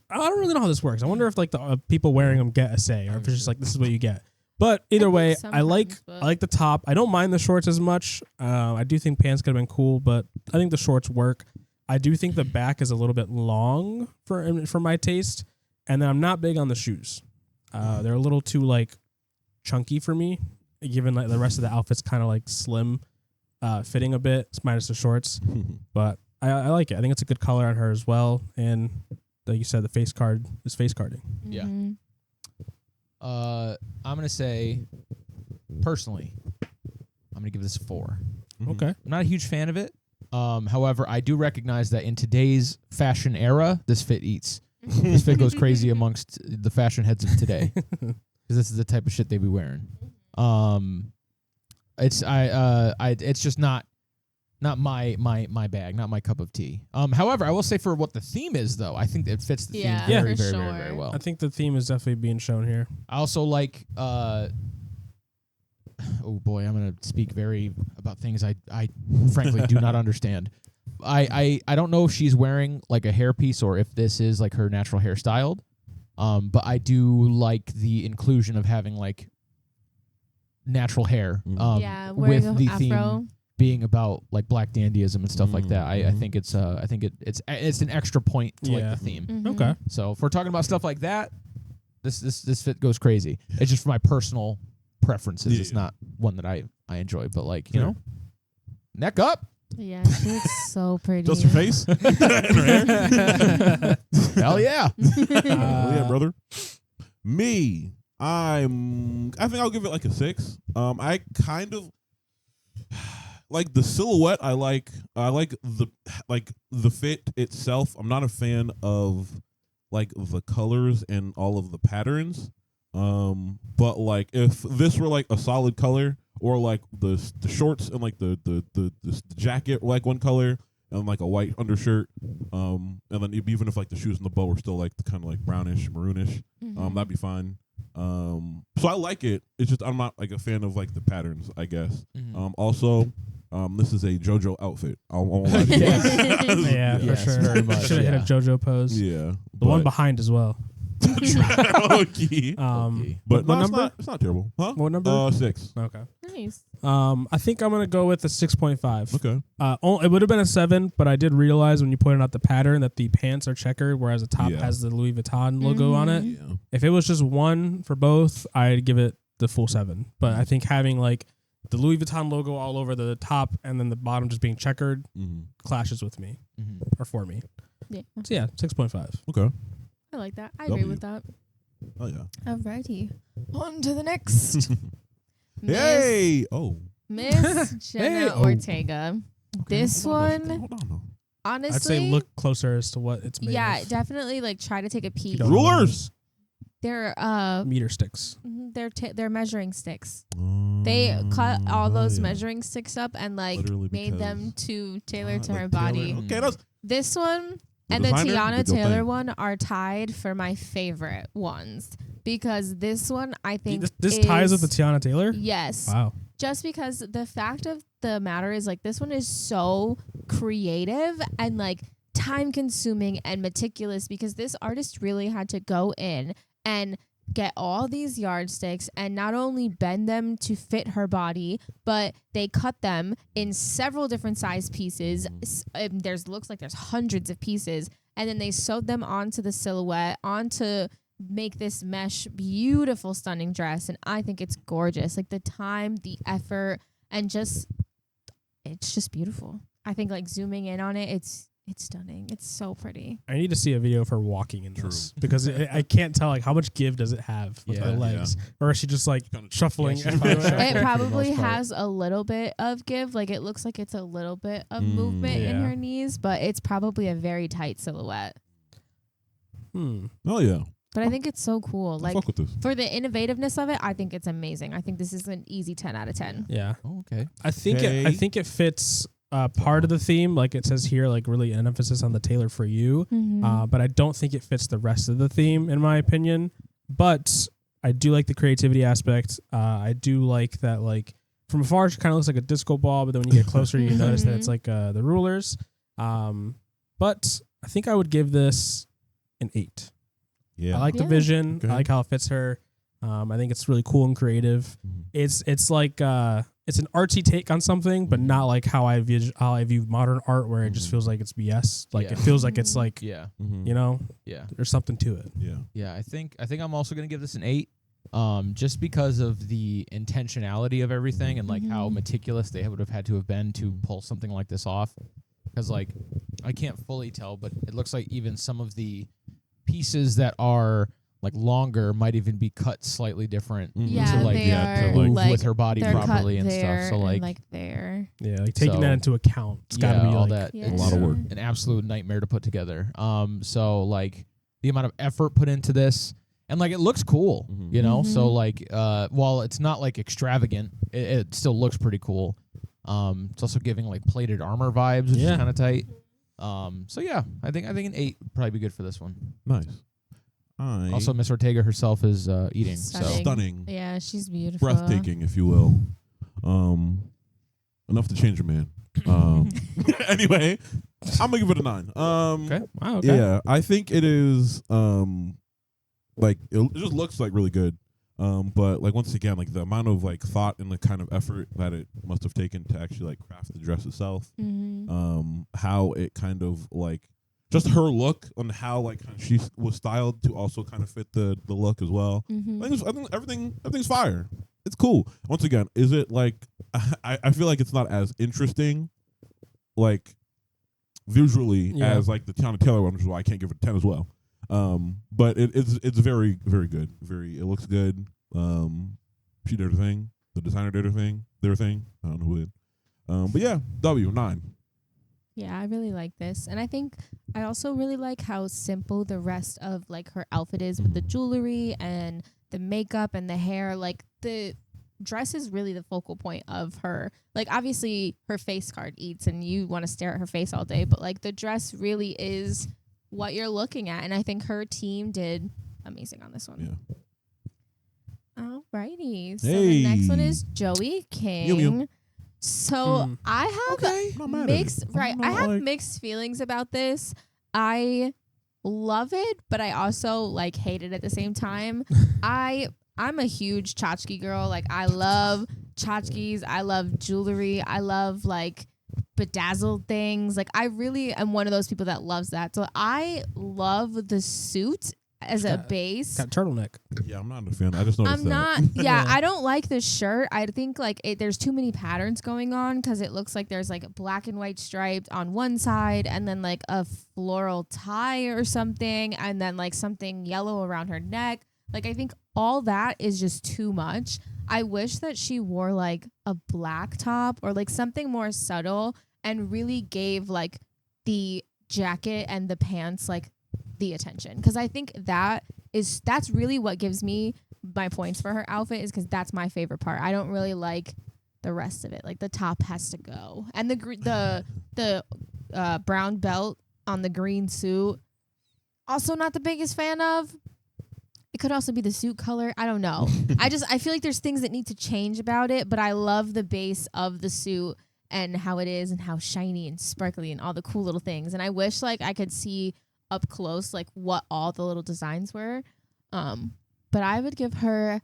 I don't really know how this works. I wonder if like the people wearing them get a say, or if it's just like this is what you get. But either way, I like the top. I don't mind the shorts as much. I do think pants could have been cool, but I think the shorts work. I do think the back is a little bit long for my taste, and then I'm not big on the shoes. They're a little too like chunky for me, given like the rest of the outfit's kind of like slim fitting a bit, minus the shorts. But I like it. I think it's a good color on her as well, and like you said, the face card is face carding. Yeah. I'm gonna say, personally, I'm gonna give this a 4. Okay. I'm not a huge fan of it. However, I do recognize that in today's fashion era, this fit eats. This fit goes crazy amongst the fashion heads of today, because this is the type of shit they be wearing. It's just not my bag, not my cup of tea. However, I will say for what the theme is, though, I think it fits the theme very, very, very, very well. I think the theme is definitely being shown here. I also like. Oh boy, I'm gonna speak about things I frankly do not understand. I don't know if she's wearing like a hairpiece or if this is like her natural hair styled. But I do like the inclusion of having like natural hair. With the theme being about like black dandyism and stuff like that. I think it's an extra point to like the theme. Okay. So if we're talking about stuff like that, this fit goes crazy. It's just for my personal preferences. It's not one that I enjoy, but like, you know, neck up. Yeah, she looks so pretty. Just her face? And her hair? Hell yeah. Yeah, brother. Me, I think I'll give it like a 6. I kind of like the silhouette. I like the fit itself. I'm not a fan of like the colors and all of the patterns. But like if this were like a solid color, or like the shorts and like the jacket were like one color and like a white undershirt, and then even if like the shoes and the bow were still like the kind of like brownish, maroonish, that'd be fine. So I like it. It's just I'm not like a fan of like the patterns, I guess. Also, this is a JoJo outfit. I won't lie to you. Yeah, for sure. Very much. Should have hit a JoJo pose. Yeah, the one behind as well. Low-key. But what no, number? It's not terrible. Huh? What number? 6. Okay. Nice. I think I'm gonna go with a 6.5. Okay. It would have been a 7, but I did realize when you pointed out the pattern that the pants are checkered, whereas the top has the Louis Vuitton logo on it. Yeah. If it was just one for both, I'd give it the full 7. But I think having like the Louis Vuitton logo all over the top and then the bottom just being checkered clashes with me or for me. Yeah. So yeah, 6.5. Okay. I like that. I agree with that. Oh yeah. Alrighty. On to the next. Hey! Miss Jenna Ortega. Okay. This one, hold on. honestly, I'd say look closer as to what it's made yeah, of. definitely like try to take a peek. Rulers. They're meter sticks. They're measuring sticks. They cut all those measuring sticks up and like made them to tailor to her body. Okay, this one And the designer, Tiana did your Taylor thing. one are tied for my favorite ones because this one I think This ties with the Tiana Taylor? Yes. Wow. Just because the fact of the matter is like this one is so creative and like time consuming and meticulous because this artist really had to go in and get all these yardsticks and not only bend them to fit her body, but they cut them in several different size pieces. Looks like there's hundreds of pieces, and then they sewed them onto the silhouette, onto make this mesh beautiful, stunning dress. And I think it's gorgeous. Like the time, the effort, and it's just beautiful. I think like zooming in on it, it's stunning. It's so pretty. I need to see a video of her walking in this because I can't tell like how much give does it have with her legs, or is she just like shuffling? Yeah, she's probably shuffling. It For the probably most part. has a little bit of give. Like it looks like it's a little bit of movement in Yeah. her knees, but it's probably a very tight silhouette. Oh yeah. But I think it's so cool. I Like fuck with this. for the innovativeness of it, I think it's amazing. I think this is an easy 10 out of 10. Yeah, Oh, okay. I think it fits part of the theme, like it says here, like really an emphasis on the Taylor for you. But I don't think it fits the rest of the theme, in my opinion. But I do like the creativity aspect. I do like that, like from afar, it kind of looks like a disco ball, but then when you get closer, you notice that it's like the rulers. But I think I would give this an 8. Yeah. I like the Yeah. vision. Okay. I like how it fits her. I think it's really cool and creative. It's like it's an artsy take on something, but not like how I view modern art, where it just feels like it's BS. Like Yeah. it feels like it's like Yeah. you know, Yeah. there's something to it. Yeah. Yeah. I think I'm also gonna give this an 8. Just because of the intentionality of everything and like how meticulous they would have had to have been to pull something like this off. Because like I can't fully tell, but it looks like even some of the pieces that are like longer might even be cut slightly different Yeah, to like they are move like with her body they're properly cut and there stuff. So like, and there. Yeah, like taking So, that into account. It's got to be all like that. Yeah. It's A lot of work. an absolute nightmare to put together. So like the amount of effort put into this, and like it looks cool, you know. So like, while it's not like extravagant, it still looks pretty cool. It's also giving like plated armor vibes, which is kind of tight. So yeah, I think an 8 would probably be good for this one. Nice. Also, Miss Ortega herself is eating. So Stunning. Yeah, she's beautiful. Breathtaking, if you will. Enough to change a man. Anyway, I'm gonna give it a 9. okay. Wow. Okay. Yeah, I think it is. Like it just looks like really good. But like once again, like the amount of like thought and the kind of effort that it must have taken to actually like craft the dress itself. How it kind of like just her look on how like she was styled to also kind of fit the look as well. I think everything's fire. It's cool. Once again, is it like I feel like it's not as interesting, like visually as like the Tiana Taylor one, which is why I can't give it a 10 as well. But it's very, very good. It looks good. She did her thing. The designer did her thing. Their thing. I don't know who did. But yeah, 9. Yeah, I really like this. And I think I also really like how simple the rest of like her outfit is with the jewelry and the makeup and the hair. Like the dress is really the focal point of her. Like obviously her face card eats and you want to stare at her face all day, but like the dress really is what you're looking at. And I think her team did amazing on this one. Yeah. Alrighty. So the next one is Joey King. Mew. So I have Not mad at it. mixed I'm not I have like- mixed feelings about this. I love it, but I also like hate it at the same time. I'm a huge tchotchke girl. Like I love tchotchkes. I love jewelry. I love like bedazzled things. Like I really am one of those people that loves that. So I love the suit as a base. Got a turtleneck. Yeah, I'm not a fan. I just noticed I'm that. not. Yeah, I don't like the shirt. I think like there's too many patterns going on because it looks like there's like black and white striped on one side and then like a floral tie or something and then like something yellow around her neck. Like I think all that is just too much. I wish that she wore like a black top or like something more subtle and really gave like the jacket and the pants like the attention, because I think that's really what gives me my points for her outfit, is because that's my favorite part. I don't really like the rest of it. Like the top has to go, and the brown belt on the green suit. Also not the biggest fan of. It could also be the suit color. I don't know. I feel like there's things that need to change about it, but I love the base of the suit and how it is and how shiny and sparkly and all the cool little things. And I wish like I could see up close like what all the little designs were. But I would give her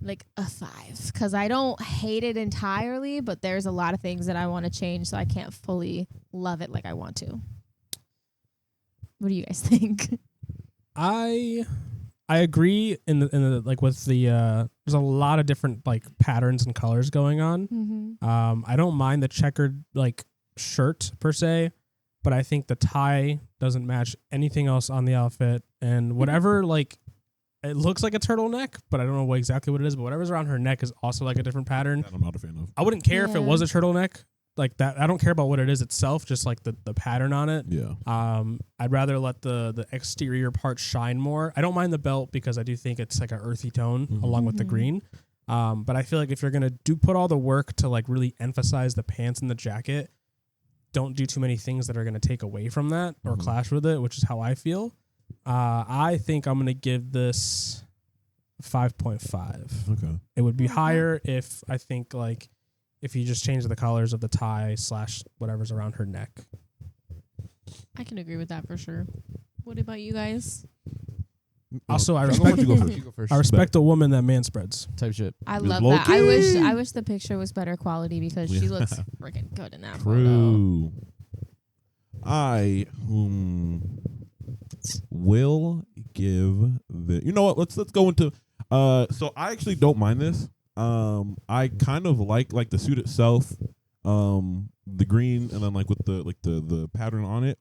like a 5 because I don't hate it entirely, but there's a lot of things that I want to change, so I can't fully love it like I want to. What do you guys think? I agree in the like with the there's a lot of different like patterns and colors going on. Mm-hmm. I don't mind the checkered like shirt per se, but I think the tie doesn't match anything else on the outfit, and whatever like it looks like a turtleneck, but I don't know exactly what it is, but whatever's around her neck is also like a different pattern. That I'm not a fan of. I wouldn't care if it was a turtleneck like that. I don't care about what it is itself, just like the pattern on it. Yeah. I'd rather let the exterior part shine more. I don't mind the belt because I do think it's like an earthy tone along with the green. But I feel like if you're going to put all the work to like really emphasize the pants and the jacket, don't do too many things that are going to take away from that or clash with it, which is how I feel. I think I'm going to give this 5.5. Okay. It would be higher if I think like if you just change the colors of the tie / whatever's around her neck. I can agree with that for sure. What about you guys? Also, I You respect go first. I respect a woman that man spreads. Type shit. I Ms. love that. I Loki. wish the picture was better quality because she looks freaking good in that photo. True. I will give the. You know what? Let's go into. So I actually don't mind this. I kind of like the suit itself, the green, and then like with the pattern on it,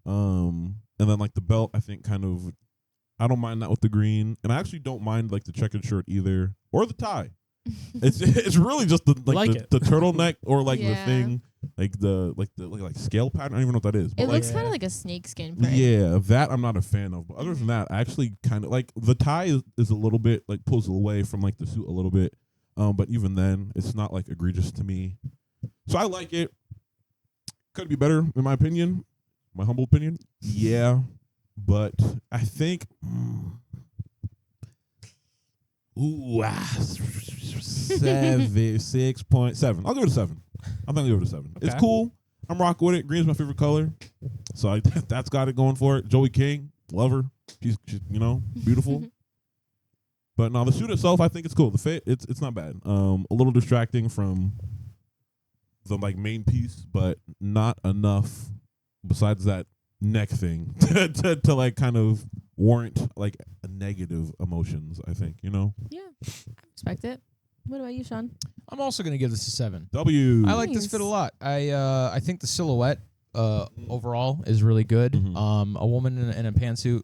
and then like the belt. I think kind of. I don't mind that with the green, and I actually don't mind like the checkered shirt either, or the tie. It's really just the turtleneck or like the thing, like the scale pattern. I don't even know what that is. It looks kind of like a snake skin print. Yeah, that I'm not a fan of. But other than that, I actually kind of like the tie is a little bit like pulls away from like the suit a little bit. But even then, it's not like egregious to me. So I like it. Could be better in my opinion, my humble opinion. Yeah. But I think, 6.7. I'll give it a 7. I think I'll give it a 7. Okay. It's cool. I'm rocking with it. Green's my favorite color, so that's got it going for it. Joey King, love her. She's beautiful. But no, the suit itself, I think it's cool. The fit, it's not bad. A little distracting from the like main piece, but not enough. Besides that neck thing to like kind of warrant like a negative emotions, I think, Yeah, I respect it. What about you, Sean? I'm also going to give this a 7. W. I like this fit a lot. I think the silhouette overall is really good. A woman in a pantsuit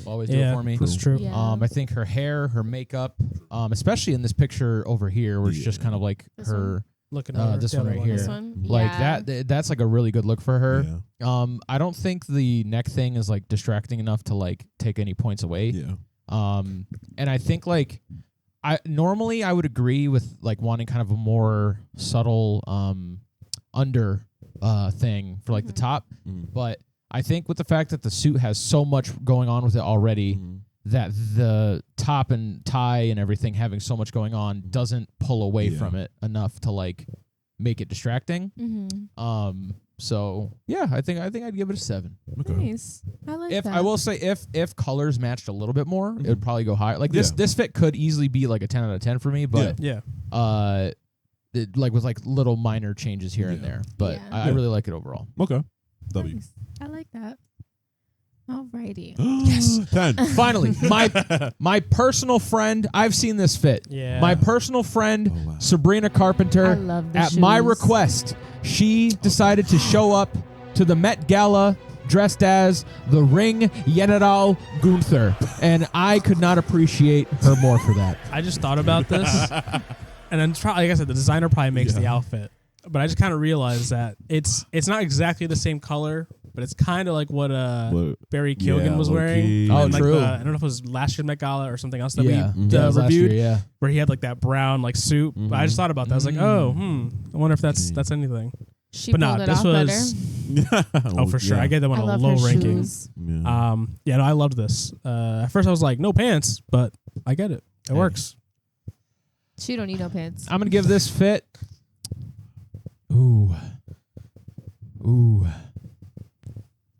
always do it for me. That's true. Yeah. I think her hair, her makeup, especially in this picture over here, where it's just kind of like This her. Looking This one right here. This one? Like Yeah. that's like a really good look for her. Yeah. I don't think the neck thing is like distracting enough to like take any points away. Yeah. And I think like I would agree with like wanting kind of a more subtle under thing for like the top, but I think with the fact that the suit has so much going on with it already, that the top and tie and everything having so much going on doesn't pull away from it enough to like make it distracting. So yeah, I think I'd give it a 7. Okay. Nice. I like If that. I will say if colors matched a little bit more, it would probably go higher. Like this fit could easily be like a 10 out of 10 for me, but like with like little minor changes here and there. But I really like it overall. Okay. W. Nice. I like that. Alrighty. Yes. 10. Finally, my personal friend, I've seen this fit. Yeah. My personal friend, Sabrina Carpenter, I love the at my shoes. request, she decided to show up to the Met Gala dressed as the Ring General Gunther, and I could not appreciate her more for that. I just thought about this, and then like I said, the designer probably makes the outfit, but I just kind of realized that it's not exactly the same color, but it's kind of like what Barry Keoghan was wearing. Oh, like true. I don't know if it was last year's Met Gala or something else that we It was last reviewed, year, where he had like that brown like suit. But I just thought about that. I was like, I wonder if that's anything. She But pulled nah, it this off was better. Oh, for sure. I get them on a low ranking. Yeah, no, I loved this. At first I was like, no pants, but I get it. It works. She don't need no pants. I'm gonna give this fit. Ooh.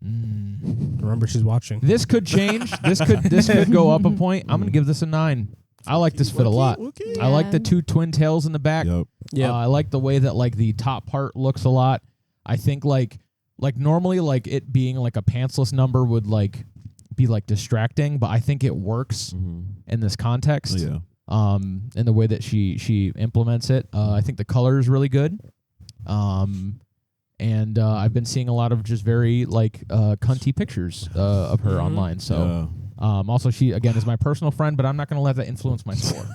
Remember, she's watching. This could change. This could go up a point. I'm gonna give this a 9. I like this fit a lot. Okay. I like the 2 twin tails in the back. Yep. Yeah. I like the way that like the top part looks a lot. I think like normally like it being like a pantsless number would like be like distracting, but I think it works in this context. Yeah. In the way that she implements it. I think the color is really good. And I've been seeing a lot of just very like cunty pictures of her online. So also she again is my personal friend, but I'm not going to let that influence my score.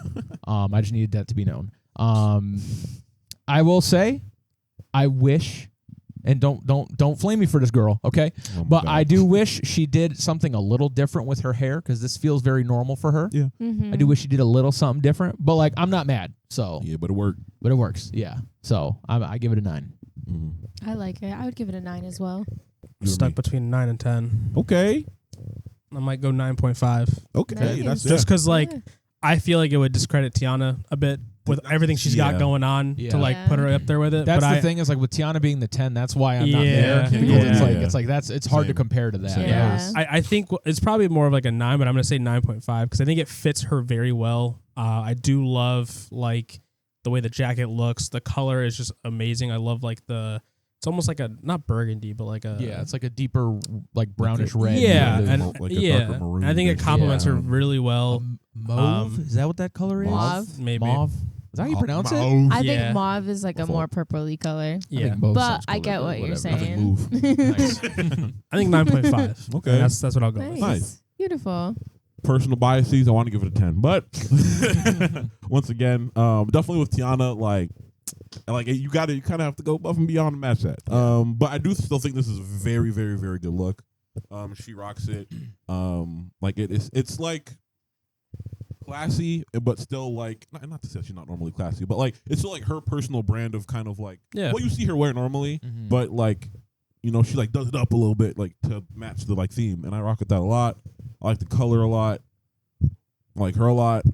I just needed that to be known. I will say, I wish, and don't flame me for this girl, okay? But God. I do wish she did something a little different with her hair because this feels very normal for her. Yeah, I do wish she did a little something different, but like I'm not mad. So yeah, but it worked. But it works. Yeah. So I give it a 9. I like it. I would give it a 9 as well. Stuck between 9 and 10. Okay. I might go 9.5. Okay, nice. that's just because like I feel like it would discredit Tiana a bit with everything she's got going on to like put her up there with it. That's but the thing is like with Tiana being the 10, that's why I'm not there because it's like it's hard to compare to that. Yeah. I think it's probably more of like a 9, but I'm gonna say 9.5 because I think it fits her very well. I do love like the way the jacket looks. The color is just amazing. I love like it's almost like a not burgundy, but like a it's like a deeper like brownish red. Yeah, and like and I think it complements her really well. Mauve, is that what that color is? Mauve, maybe. Mauve. Is that how you pronounce it? I think mauve is like a more purpley color. Yeah, but I get what you're saying. Nice. I think 9.5. Okay, that's what I'll go with. Nice, beautiful. Personal biases, I want to give it a 10, but once again, definitely with Tiana, like you kind of have to go above and beyond to match that. But I do still think this is a very, very, very good look. She rocks it. Like it's like classy, but still like not to say she's not normally classy, but like it's still like her personal brand of kind of like what you see her wear normally, but like she like does it up a little bit like to match the like theme, and I rock with that a lot. I like the color a lot. I like her a lot.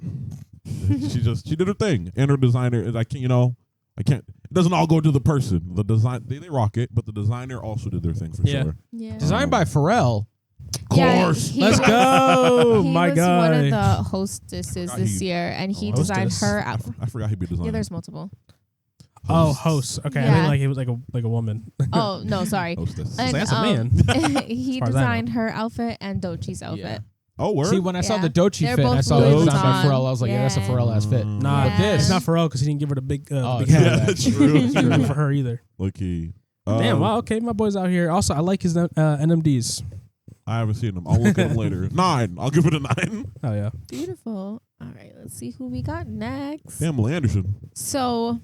she did her thing, and her designer. I can't. It doesn't all go to the person. The design they rock it, but the designer also did their thing for sure. Yeah. Designed by Pharrell. Of course. Let's go. My guy. He was one of the hostesses this year, and he designed her outfit. I forgot he'd be a designer. Yeah, there's multiple. Host. Okay, I think like he was like a woman. Oh no, sorry. Hostess. And, that's a man. He designed her outfit and Dochi's outfit. Yeah. Oh, word? See, when I saw the Dochi They're fit, both I saw it was Louis designed by Vuitton. Pharrell. I was like, yeah, that's a Pharrell ass fit. Nah, Yeah. But it's not Pharrell because he didn't give her the big big yeah, hat. that's true. He didn't do it for her either. Lucky. Damn. Wow. Okay, my boy's out here. Also, I like his NMDs. I haven't seen them. I'll look at them later. 9. I'll give it a 9. Oh yeah. Beautiful. All right, let's see who we got next. Pamela Anderson. So,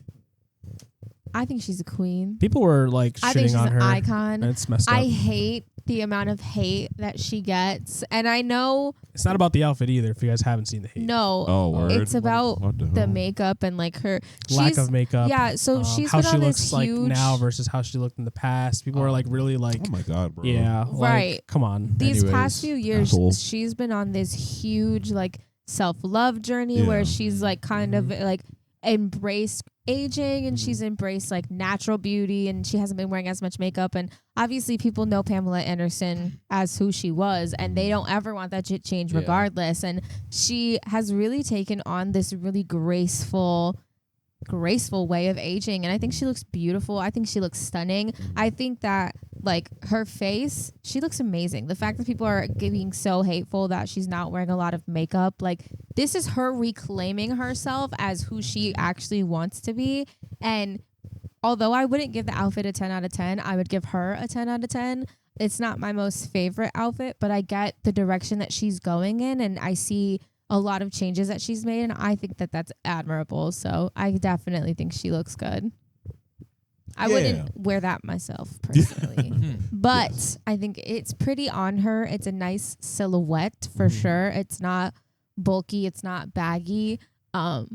I think she's a queen. People were like I think shitting she's on an her. icon. And it's messed up. I hate the amount of hate that she gets, and I know It's not about the outfit either. If you guys haven't seen the hate, no, Oh, word. it's about What the hell? makeup and like her lack of makeup. Yeah, so she's how been she on looks this like huge now versus how she looked in the past. People are like really like, Oh my God, bro. yeah, like, Right. Come on. These Anyways, past few years, asshole. she's been on this huge like self-love journey Yeah. where she's like kind of like embraced aging and she's embraced like natural beauty, and she hasn't been wearing as much makeup. And obviously people know Pamela Anderson as who she was, and they don't ever want that to change regardless. And she has really taken on this really graceful way of aging, and I think she looks beautiful. I think she looks stunning. I think that like her face, she looks amazing. The fact that people are being so hateful that she's not wearing a lot of makeup, like this is her reclaiming herself as who she actually wants to be. And although I wouldn't give the outfit a 10 out of 10, I would give her a 10 out of 10. It's not my most favorite outfit, but I get the direction that she's going in, and I see a lot of changes that she's made, and I think that that's admirable. So I definitely think she looks good. I wouldn't wear that myself personally, but I think it's pretty on her. It's a nice silhouette for sure. It's not bulky. It's not baggy. I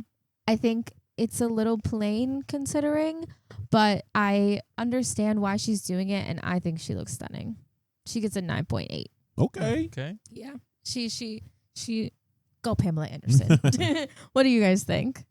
think it's a little plain considering, but I understand why she's doing it, and I think she looks stunning. She gets a 9.8. Okay. Okay. Yeah. She go Pamela Anderson. What do you guys think?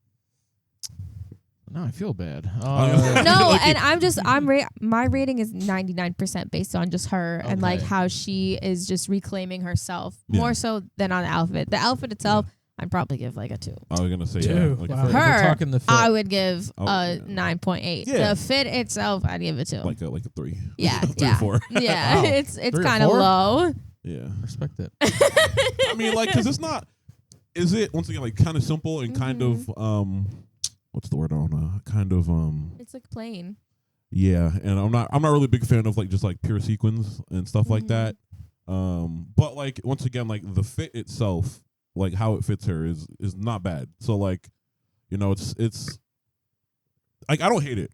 No, I feel bad. No, and my rating is 99% based on just her and like Okay. how she is just reclaiming herself more so than on the outfit. The outfit itself, I'd probably give like a 2. I was gonna say Two. like Wow. If we're Her, talking the fit. I would give Oh, a yeah. 9.8. Yeah. The fit itself, I'd give it 2. like a 3. Yeah, 3 yeah. or 4. Yeah, Wow. it's 3 or kind of 4? low. Yeah. Respect it. I mean, like, because it's not. Is it once again like kind of simple and kind of what's the word I don't know? Kind of It's like plain. yeah, and I'm not really a big fan of like just like pure sequins and stuff like that. But like once again, like the fit itself, like how it fits her is not bad. So like, you know, it's like I don't hate it.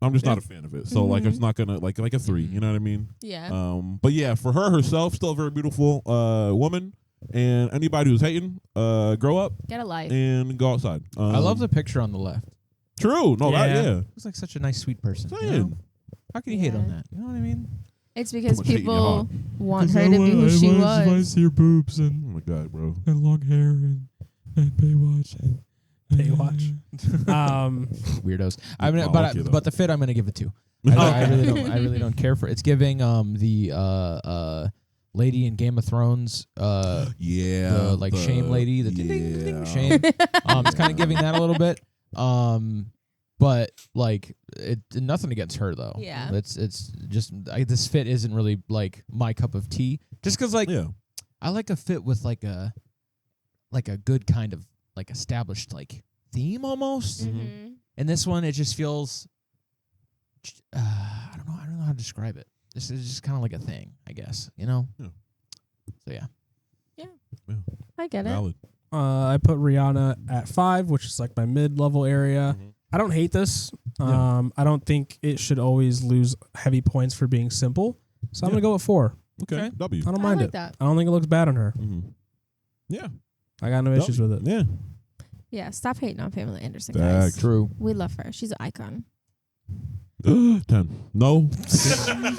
I'm just not a fan of it. So like it's not gonna like a 3. You know what I mean? Yeah. But yeah, for her herself, still a very beautiful woman. And anybody who's hating, grow up Get a life. and go outside. I love the picture on the left. True. No, Yeah. that Looks like such a nice, sweet person. you Saying. know? How can you hate on Yeah. that? You know what I mean? It's because much hate in your people heart. want her to be who she was. see her boobs Oh and my god, bro. long hair and Baywatch and Baywatch. Weirdos. I mean, Oh, but okay, though. but the fit, I'm gonna give it 2. I really don't care for. It's giving the lady in Game of Thrones. Yeah. The like shame lady, the ding, ding, ding, shame. It's kind of giving that a little bit. But like nothing against her though. Yeah. It's just this fit isn't really like my cup of tea. Just because like Yeah. I like a fit with like a good kind of like established like theme almost. Mm-hmm. And this one it just feels. I don't know how to describe it. This is just kind of like a thing, I guess. You know. Yeah. So yeah. I get it. Valid. I put Rihanna at 5, which is like my mid-level area. I don't hate this. Yeah. I don't think it should always lose heavy points for being simple. So I'm Yeah. gonna go with 4. Okay. W. I don't I mind like it. that. I don't think it looks bad on her. Yeah. I got no issues with it. Yeah. Yeah, stop hating on Pamela Anderson, Facts. guys. True. We love her. She's an icon. 10. No.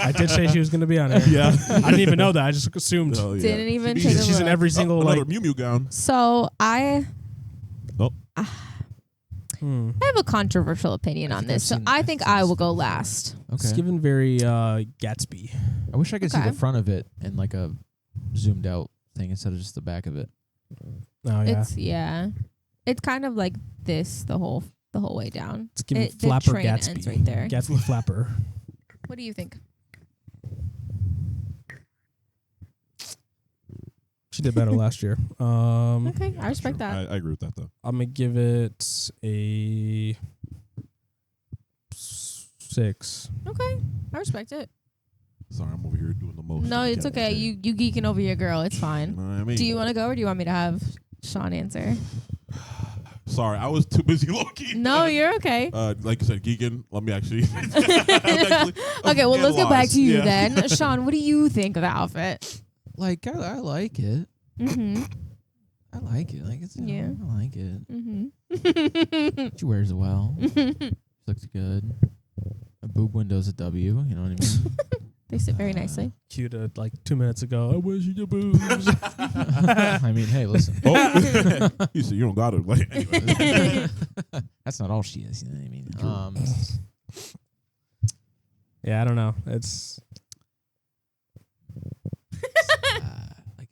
I did say she was gonna be on it. Yeah. I didn't even know that. I just assumed. Oh, yeah. Didn't even She's- take a She's in look. every single another like. Mew Mew gown. So I Hmm. have a controversial opinion on think I've this. So seen- I I've think seen I this will go last. It's Okay. given very Gatsby. I wish I could see Okay. the front of it in like a zoomed out thing instead of just the back of it. Oh yeah, It's kind of like this the whole way down. it's giving the Flapper train Gatsby. ends right there. Gatsby Flapper. What do you think? She did better last year. Okay, I respect Sure. that. I agree with that though. I'm gonna give it a 6. Okay, I respect it. Sorry, I'm over here doing the most. No, it's okay. You geeking over your girl. It's You know fine. what I mean? Do you want to go or do you want me to have Sean answer? Sorry, I was too busy looking. No, you're okay. Like you said, geeking. Let me actually. Okay, well, let's get back to you Yeah. then. Sean, what do you think of the outfit? Like I like it. Mm-hmm. I like it. Like it's Yeah. I like it. Mm-hmm. She wears it well. Looks good. A boob window's a W. You know what I mean? They sit very nicely. Cute like 2 minutes ago. I wish you the boobs. I mean, hey, listen. Oh, you said you don't got it. Like, anyway. That's not all she is. You know what I mean? Yeah, I don't know. It's Like,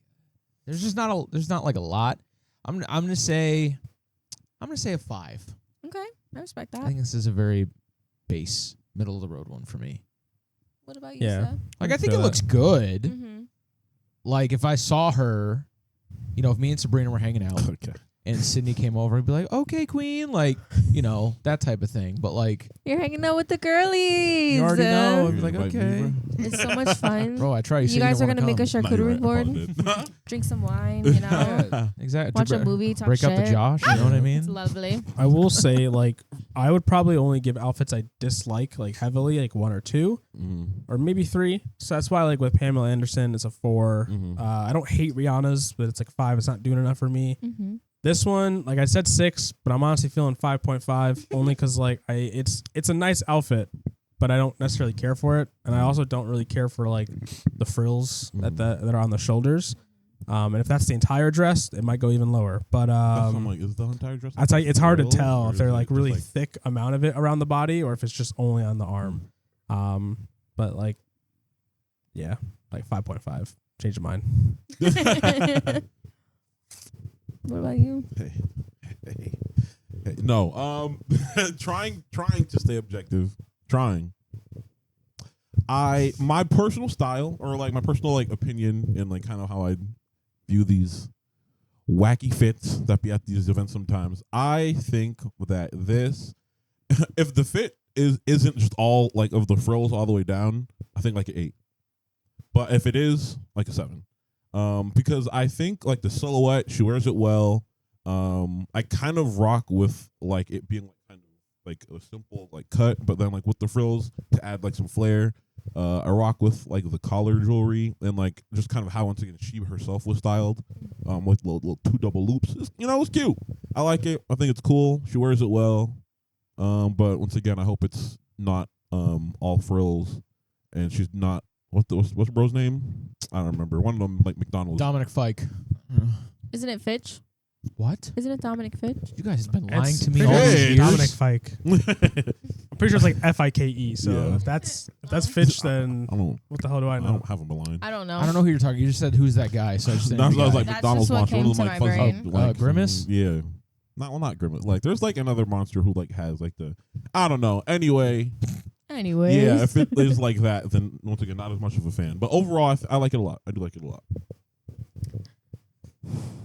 there's not like a lot. I'm gonna say a 5. Okay, I respect I that. think this is a very base, middle of the road one for me. What about you, Yeah. Seth? Like I I think feel it that. looks good. Mm-hmm. Like if I saw her, you know, if me and Sabrina were hanging out Okay. and Sydney came over, I'd be like, okay, queen, like, you know, that type of thing. But like, You're hanging out with the girlies. you already know. I'd You be like, invite me, okay. bro? It's so much fun. Bro, I try. You said guys are didn't gonna wanna make a come. No, you're charcuterie right. board, Apologize. drink some wine, you know, Yeah, exactly. watch a movie, talk break shit. up the Josh. You know what I mean? It's lovely. I will say like I would probably only give outfits I dislike like heavily, like 1 or 2. Or maybe 3. So that's why like with Pamela Anderson it's a 4. Mhm. I don't hate Rihanna's, but it's like 5. It's not doing enough for me. Mm-hmm. This one, like I said, 6, but I'm honestly feeling 5.5 only because like it's a nice outfit, but I don't necessarily care for it, and I also don't really care for like the frills that are on the shoulders. And if that's the entire dress, it might go even lower. But I'm like, is the entire dress? I tell you, it's hard to tell if they're like really thick amount of it around the body or if it's just only on the arm. But like, yeah, like 5.5. Change your mind. What about you? Hey. No. Trying to stay objective. My personal style, or like my personal like opinion, and like kind of how I view these wacky fits that be at these events sometimes. I think that this, if the fit isn't just all like of the frills all the way down, I think like an 8. But if it is, like a 7. Because I think like the silhouette, she wears it well. I kind of rock with like it being like kind of like a simple like cut, but then like with the frills to add like some flair. I rock with like the collar jewelry and like just kind of how once again she herself was styled, with little 2 double loops. It's cute. I like it. I think it's cool. She wears it well. But once again, I hope it's not all frills, and she's not. What's bro's name? I don't remember. One of them like McDonald's. Dominic Fike. Isn't it Fitch? What? Isn't it Dominic Fitch? You guys have been lying to me pretty all sure these it's years. Dominic Fike. I'm pretty sure it's like Fike. So Yeah. if that's Fitch, then I don't. what the hell do I I know? don't have them aligned. I don't know. I don't know who you're talking. You just said who's that guy, so I just That's what I was like That's McDonald's just what monster. came One of them, to like my fuzzy, brain. like, Grimace? Yeah. Not Grimace. Like there's like another monster who like has like the I don't know. Anyway. Anyways. Yeah, if it is like that, then once again, not as much of a fan. But overall, I like it a lot. I do like it a lot.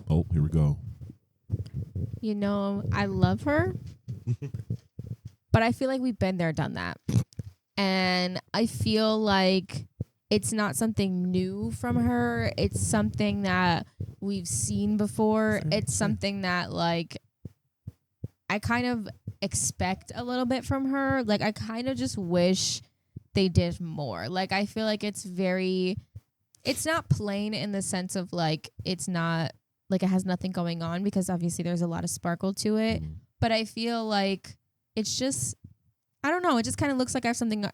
Oh, here we go. You know, I love her, but I feel like we've been there, done that. And I feel like it's not something new from her. It's something that we've seen before. It's something that, like, I kind of expect a little bit from her. Like, I kind of just wish they did more. Like, I feel like it's not plain in the sense of, like, it's not, like, it has nothing going on, because obviously there's a lot of sparkle to it. But I feel like it's just, I don't know, it just kind of looks like I have something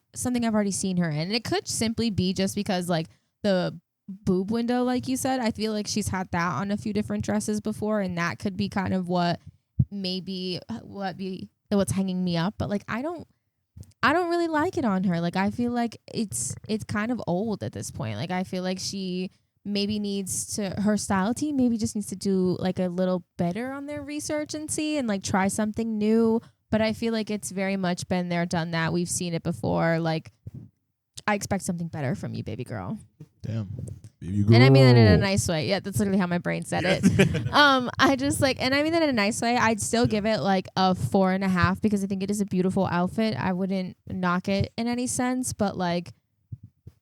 I've already seen her in. And it could simply be just because, like, the boob window, like you said, I feel like she's had that on a few different dresses before, and that could be kind of what's hanging me up. But, like, I don't really like it on her. Like, I feel like it's kind of old at this point. Like, I feel like she maybe her style team maybe just needs to do like a little better on their research and see, and like try something new. But I feel like it's very much been there, done that. We've seen it before. Like, I expect something better from you, baby girl. Damn. Baby girl. And I mean that in a nice way. Yeah, that's literally how my brain said it. I just like, and I mean that in a nice way. I'd still give it like a 4.5 because I think it is a beautiful outfit. I wouldn't knock it in any sense, but like,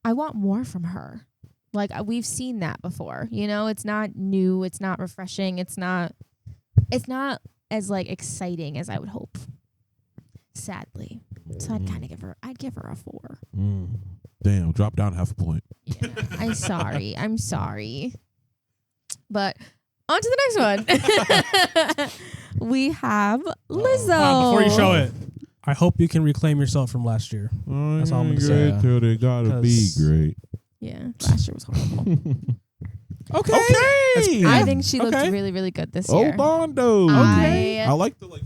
I want more from her. Like, we've seen that before, you know. It's not new. It's not refreshing. It's not as like exciting as I would hope. Sadly, so I'd kind of give her a 4. Damn, drop down half a point. Yeah, I'm sorry. But on to the next one. We have Lizzo. Before you show it, I hope you can reclaim yourself from last year. That's all I'm gonna say. Great till they gotta be great. Yeah, last year was horrible. Okay. I think she looked really, really good this year. Hold on, though. I like the like.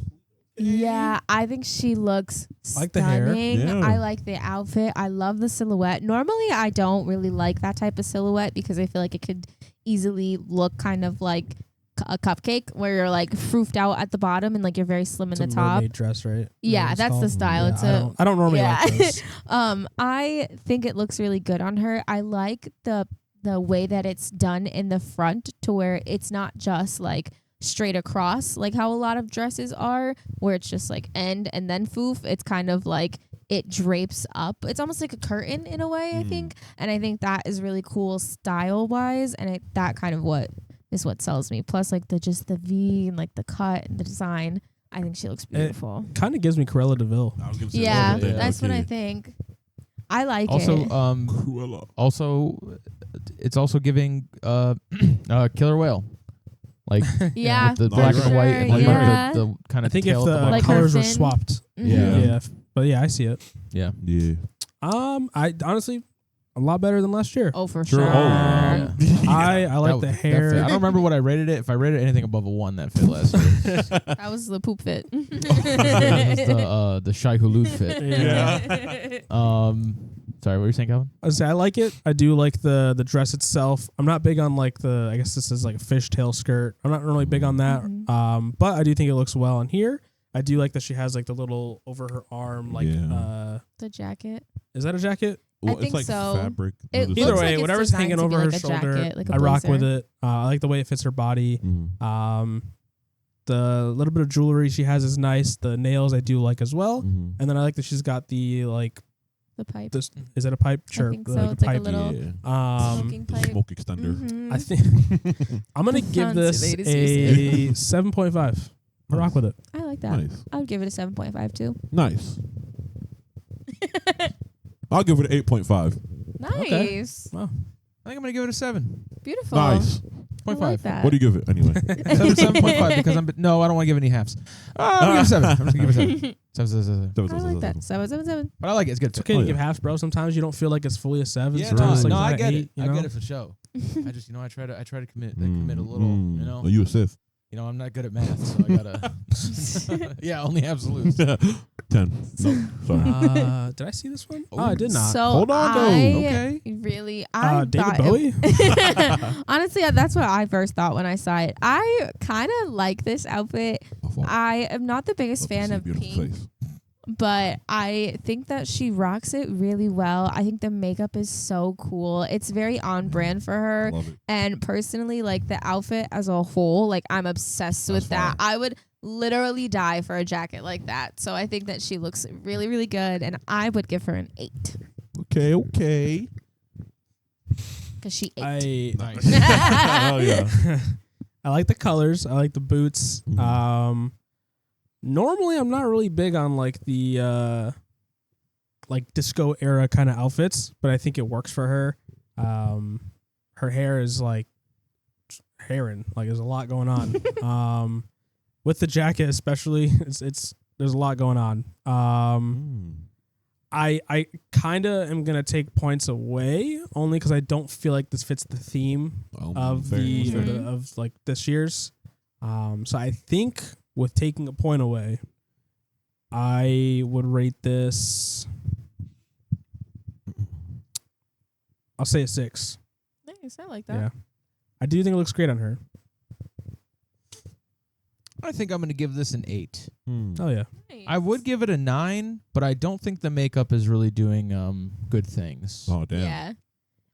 Yeah, I think she looks stunning. Like the hair. Yeah. I like the outfit. I love the silhouette. Normally, I don't really like that type of silhouette because I feel like it could easily look kind of like a cupcake where you're like froofed out at the bottom and like you're very slim in the top. Mermaid dress, right? Yeah, that's the style. Yeah, I don't normally like this. I think it looks really good on her. I like the way that it's done in the front to where it's not just like straight across like how a lot of dresses are, where it's just like end and then foof. It's kind of like it drapes up. It's almost like a curtain in a way, I think. And I think that is really cool style wise, and that kind of what sells me. Plus like the V and like the cut and the design. I think she looks beautiful. Kind of gives me Cruella DeVille. I was gonna say Yeah, that. that's what I think. I like it. Cruella. Also, it's also giving Killer Whale. Like Yeah, with the No, black you're and white, right. and like Yeah. the kind I of think if tail at the the bottom. Like colors were her fin. swapped. Yeah. Yeah. But yeah, I see it. Yeah. Yeah. I honestly a lot better than last year. Oh, for Sure. sure. Oh, yeah. I like That- the that hair. fit. I don't remember what I rated it. If I rated anything above a 1, that fit last year. That was the poop fit. The Shai Hulud fit. Yeah. Sorry, what were you saying, Calvin? I say I like it. I do like the dress itself. I'm not big on like I guess this is like a fishtail skirt. I'm not really big on that. Mhm. But I do think it looks well on here. I do like that she has like the little over her arm like The jacket. is that a jacket? Well, think it's like so. fabric. It It's Either looks way, like it's whatever's designed hanging to be over her like a shoulder, jacket, like a I rock with blazer. it. I like the way it fits her body. Mhm. The little bit of jewelry she has is nice. The nails I do like as well. Mhm. And then I like that she's got the like The pipe. this. Is it a pipe? Sure. think so. Like It's like a pipe. little Yeah. smoking The pipe. smoke extender. Mhm. I think I'm gonna give Fancy this ladies a 7.5. I rock with it. I like that. Nice. I would give it a 7.5 too. Nice. I'll give it an 8.5. Nice. Wow. I think I'm gonna give it a 7. Beautiful. Nice. I like that. What do you give it anyway? 7.5 because no, I don't want to give any halves. I'm gonna give it a 7. I'm just gonna give it a 7. 7. I like that. 7. But I like it. It's good. It's okay Oh, to yeah. give halves, bro. Sometimes you don't feel like it's fully a 7. Yeah, Sometimes it's like I an get 8, it. you I know? get it for show. I just, I try to commit a little. You know, Are you a Sith? I'm not good at math, so I gotta. Yeah, only absolutes. 10. No, sorry. Did I see this one? Oh, I did not. So Hold on, though. Okay. Really, I David thought Bowie? honestly, that's what I first thought when I saw it. I kind of like this outfit. I am not the biggest fan of pink, but I think that she rocks it really well. I think the makeup is so cool. It's very on brand for her. Love it. And personally, like the outfit as a whole, like I'm obsessed with that. I would literally die for a jacket like that. So I think that she looks really, really good, and I would give her an 8 Okay. because she ate. Nice. Oh yeah. I like the colors. I like the boots. Mhm. Normally, I'm not really big on like the like disco era kind of outfits, but I think it works for her. Her hair is like herring. Like there's a lot going on. With the jacket, especially, it's there's a lot going on. I kind of am gonna take points away only because I don't feel like this fits the theme of fair. of like this year's. So I think with taking a point away, I would rate this. I'll say a 6. Nice, I like that. Yeah, I do think it looks great on her. I think I'm gonna give this an 8. Oh yeah, Nice. I would give it a 9, but I don't think the makeup is really doing good things. Oh damn. Yeah,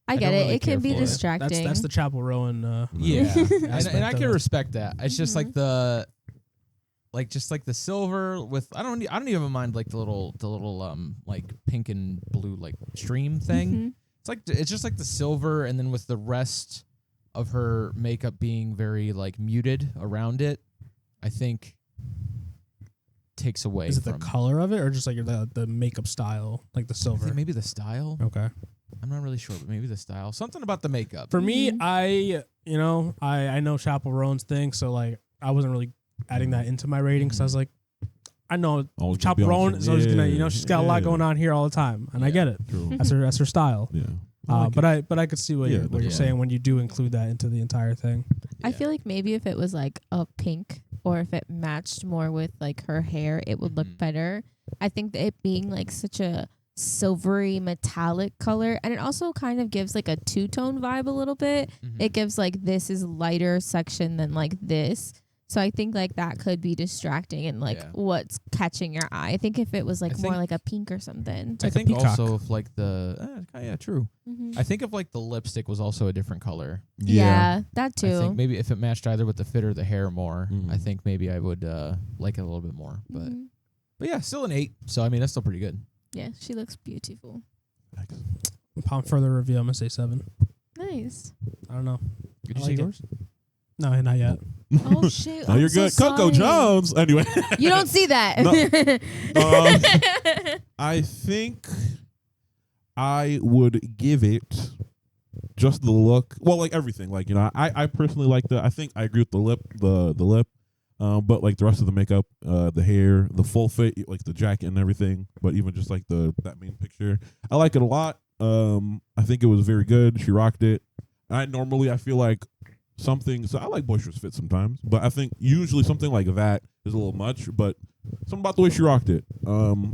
I I get don't it. really It can care be for it. distracting. that's the Chapel Rowan. Yeah, and aspect I of can it. respect that. It's just like Mhm. just like the silver with I don't even mind like the little like pink and blue like stream thing. Mhm. It's just like the silver, and then with the rest of her makeup being very like muted around it, I think takes away. Is it the from color of it or just like the makeup style, like the I silver? think maybe the style. Okay. I'm not really sure, but maybe the style. Something about the makeup. For me, Mhm. I know Chapel Rowan's thing, so like I wasn't really adding that into my rating because I was like, I know Always gonna be Chapel on Rowan some- is always gonna, yeah, she's got a lot yeah. going on here all the time, and I Yeah. get it. True. That's her style. Yeah. I like it. But I could see what Yeah, you're definitely. saying when you do include that into the entire thing. I Yeah. feel like maybe if it was like a pink or if it matched more with like her hair, it would look Mhm. better. I think that it being like such a silvery metallic color, and it also kind of gives like a two-tone vibe a little bit. Mhm. It gives like this is lighter section than like this. So I think like that could be distracting and like Yeah. what's catching your eye. I think if it was like I more think- like a pink or something. I like a think peacock. also if like the yeah, true. Mhm. I think if like the lipstick was also a different color. Yeah, that I think too. maybe if it matched either with the fit or the hair more, Mhm. I think maybe I would like it a little bit more. Mhm. But yeah, still an 8. So I mean that's still pretty good. Yeah, she looks beautiful. Upon further review, I'm gonna say 7. Nice. I don't know. Did I you like say it. yours? No, not yet. Oh shit! No, I'm you're so good. Coco sorry. Jones. Anyway. You don't see that. I think I would give it just the look. Well, like everything. Like, you know, I personally like I think I agree with the lip, the lip. But like the rest of the makeup, the hair, the full fit, like the jacket and everything. But even just like that main picture, I like it a lot. I think it was very good. She rocked it. I feel like something. So I like boisterous fit sometimes, but I think usually something like that is a little much. But something about the way she rocked it.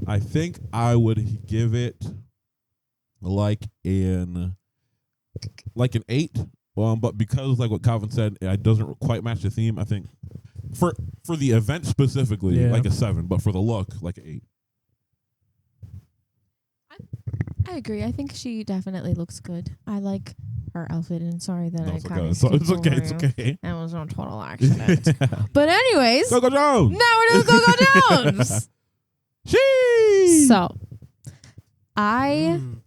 I think I would give it like an 8. But because like what Calvin said, it doesn't quite match the theme. I think for the event specifically, like a 7. But for the look, like an 8. I agree. I think she definitely looks good. I like her outfit, and sorry that I kind of it's okay. It's okay. That was a total accident. But anyways, Go Jones. now we're doing Go Jones. Sheesh. So,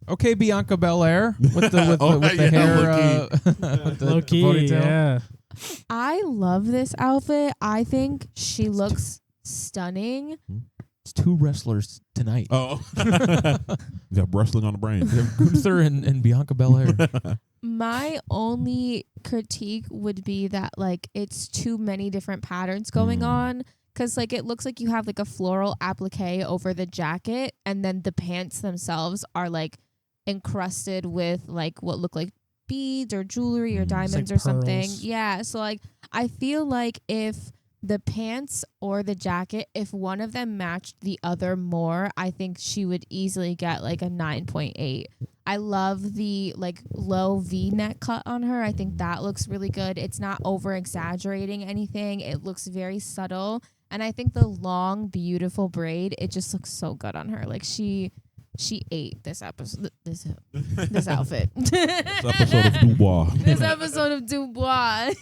Okay, Bianca Belair with the hair, with the ponytail. Yeah. I love this outfit. I think she looks stunning. It's 2 wrestlers tonight. Oh, you got wrestling on the brain. Gunther and Bianca Belair. My only critique would be that like it's too many different patterns going on. Because, like, it looks like you have, like, a floral applique over the jacket, and then the pants themselves are, like, encrusted with, like, what look like beads or jewelry or diamonds like or something. pearls. Yeah, so, like, I feel like if the pants or the jacket, if one of them matched the other more, I think she would easily get, like, a 9.8. I love the, like, low V-neck cut on her. I think that looks really good. It's not over-exaggerating anything. It looks very subtle. And I think the long, beautiful braid, it just looks so good on her. Like she ate this episode, this outfit. This episode of Dubois. This episode of Dubois.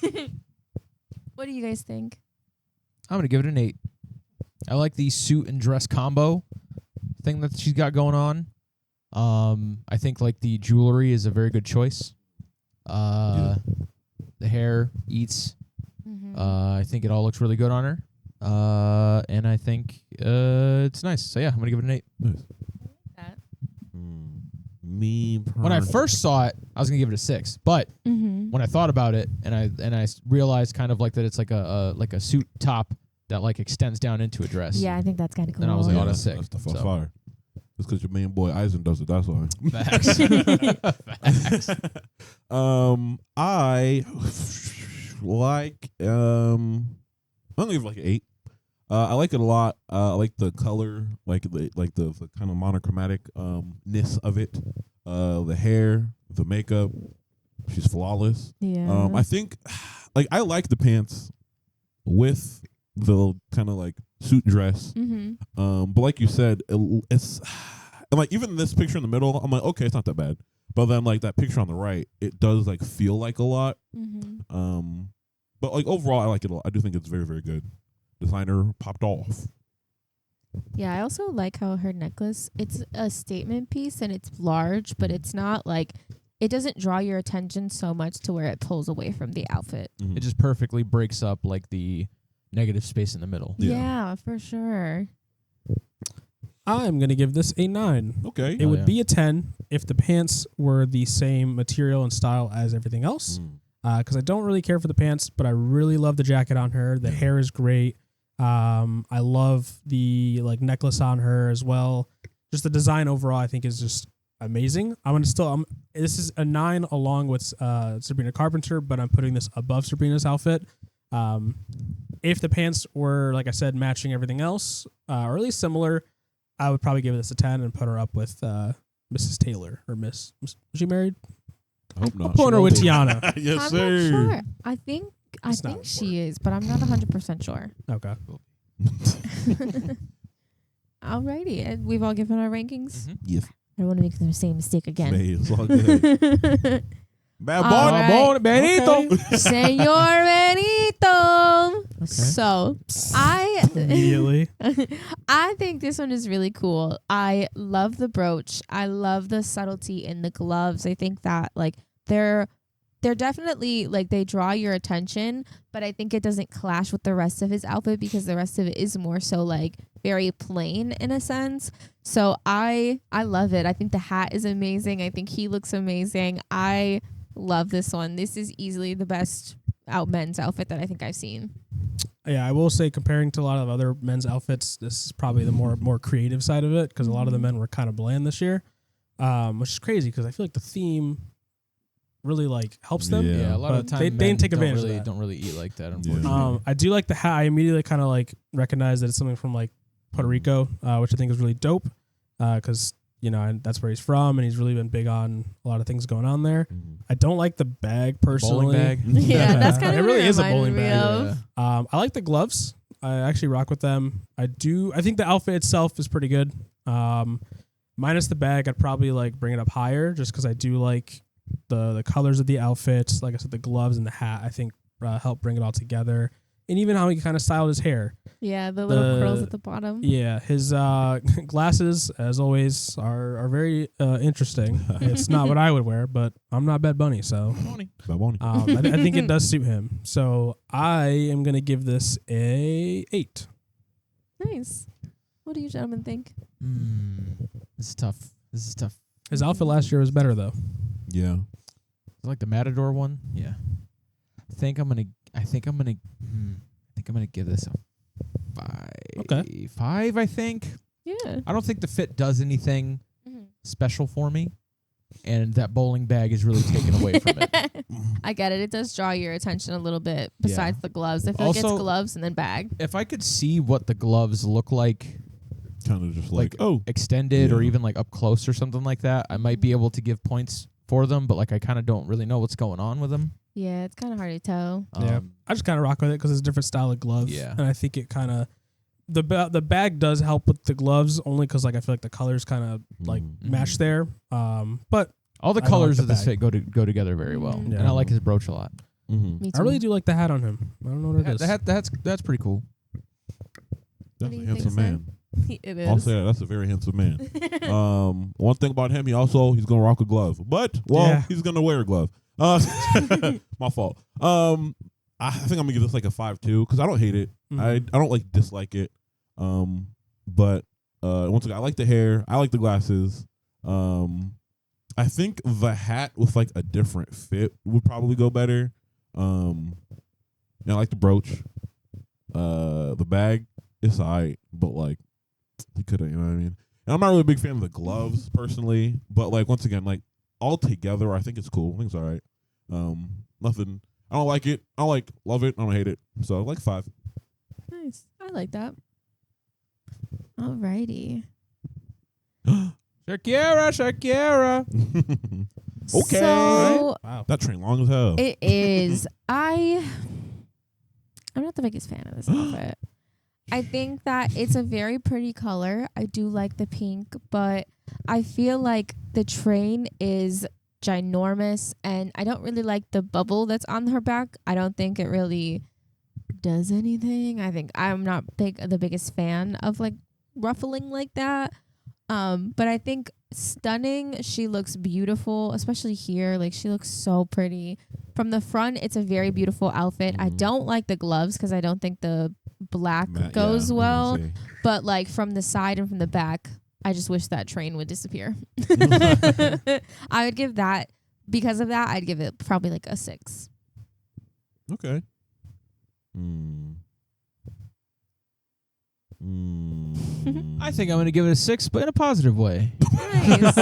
What do you guys think? I'm gonna give it an 8. I like the suit and dress combo thing that she's got going on. I think like the jewelry is a very good choice. The hair eats. I think it all looks really good on her. And I think it's nice. So yeah, I'm gonna give it an 8. Nice. When I first saw it, I was gonna give it a 6. But when I thought about it, and I realized kind of like that it's like a suit top that like extends down into a dress. Yeah, I think that's kind of cool. Then I was like, oh, that's sick. That's the fire. It's because your main boy Eisen does it. That's why. Facts. Facts. I like. I'm gonna give it like an 8. I like it a lot. I like the color, like the kind of monochromatic ness of it. The hair, the makeup. She's flawless. Yeah. I think, like, I like the pants with the kind of like suit dress. But like you said, it's and like even this picture in the middle, I'm like, okay, it's not that bad. But then like that picture on the right, it does like feel like a lot. But like overall, I like it a lot. I do think it's very, very good. Designer popped off. Yeah, I also like how her necklace, it's a statement piece and it's large, but it's not like, it doesn't draw your attention so much to where it pulls away from the outfit. It just perfectly breaks up like the negative space in the middle. Yeah, for sure. I'm going to give this a 9. Okay. It would be a 10 if the pants were the same material and style as everything else. Because I don't really care for the pants, but I really love the jacket on her. The hair is great. I love the like necklace on her as well. Just the design overall, I think, is just amazing. This is a 9 along with Sabrina Carpenter, but I'm putting this above Sabrina's outfit. If the pants were, like I said, matching everything else, or at least similar, I would probably give this a 10 and put her up with Mrs. Taylor or Miss. Was she married? I hope not. I'm putting her with Tiana. Yes, I'm sir. not sure. I think she is, but I'm not 100% sure. Okay. Alrighty, and we've all given our rankings. Yes. I don't want to make the same mistake again. Hey, it's all good. Bad boy. All right. Benito. Senor Benito. Okay. So, I Immediately. I think this one is really cool. I love the brooch. I love the subtlety in the gloves. I think that like they're definitely like they draw your attention, but I think it doesn't clash with the rest of his outfit because the rest of it is more so like very plain in a sense. So I love it. I think the hat is amazing. I think he looks amazing. I love this one. This is easily the best men's outfit that I think I've seen. Yeah, I will say comparing to a lot of other men's outfits, this is probably the more creative side of it because a lot of the men were kind of bland this year, which is crazy because I feel like the theme really like helps them. Yeah, a lot of the time they didn't take advantage of that. that. Don't really eat like that, unfortunately. Yeah. I do like the hat. I immediately kind of like recognize that it's something from like Puerto Rico, which I think is really dope because and that's where he's from, and he's really been big on a lot of things going on there. I don't like the bag personally. Bowling bag. Yeah, that's kind of it really is a bowling me bag. of. Yeah. I like the gloves. I actually rock with them. I think the outfit itself is pretty good. Minus the bag, I'd probably like bring it up higher just because I do like the colors of the outfits. Like I said, the gloves and the hat I think help bring it all together. And even how he kind of styled his hair. Yeah, the little curls at the bottom. Yeah, his glasses, as always, are very interesting. It's not what I would wear, but I'm not Bad Bunny, so I think it does suit him. So I am going to give this a 8. Nice. What do you gentlemen think? This is tough. His outfit last year was better, though. Yeah. Like the Matador one? Yeah. I think I'm gonna give this a 5. Okay. 5, I think. Yeah. I don't think the fit does anything special for me, and that bowling bag is really taken away from it. I get it. It does draw your attention a little bit besides the gloves. I feel like it's Also, gloves and then bag. If I could see what the gloves look like, Kind of just like oh, extended or Yeah. even like up close or something like that, I might be able to give points for them, but like I kind of don't really know what's going on with them. Yeah, it's kind of hard to tell. Yeah, I just kind of rock with it because it's a different style of gloves. Yeah. And I think it kind of the bag does help with the gloves only because like I feel like the colors kind of like match there. But all the I colors like of the this bag. fit go together very well, Mhm. Yeah. and I like his brooch a lot. Me too. I really do like the hat on him. I don't know what it is. That's pretty cool. that's do a you handsome think, man. It is. I'll say that. That's a very handsome man. One thing about him, he's gonna rock a glove, but he's gonna wear a glove. My fault. I think I'm gonna give this like a 5.2 because I don't hate it. I don't like dislike it. But once again, I like the hair. I like the glasses. I think the hat with like a different fit would probably go better. And I like the brooch. The bag, it's alright, but like he could have, you know what I mean? And I'm not really a big fan of the gloves personally, but like once again, like all together, I think it's cool. I think it's alright. Nothing. I don't like it. I don't love it. I don't hate it. So like 5. Nice. I like that. Alrighty. Shakira. Okay. So Wow. That train long as hell. it is. I'm not the biggest fan of this outfit. I think that it's a very pretty color. I do like the pink, but I feel like the train is ginormous, and I don't really like the bubble that's on her back. I don't think it really does anything. I think I'm not the biggest fan of like ruffling like that. But I think stunning. She looks beautiful, especially here. Like she looks so pretty. From the front, it's a very beautiful outfit. I don't like the gloves because I don't think the black goes well. But like from the side and from the back, I just wish that train would disappear. I would give that, because of that, I'd give it probably like a 6. Okay. I think I'm gonna give it a 6, but in a positive way. Nice.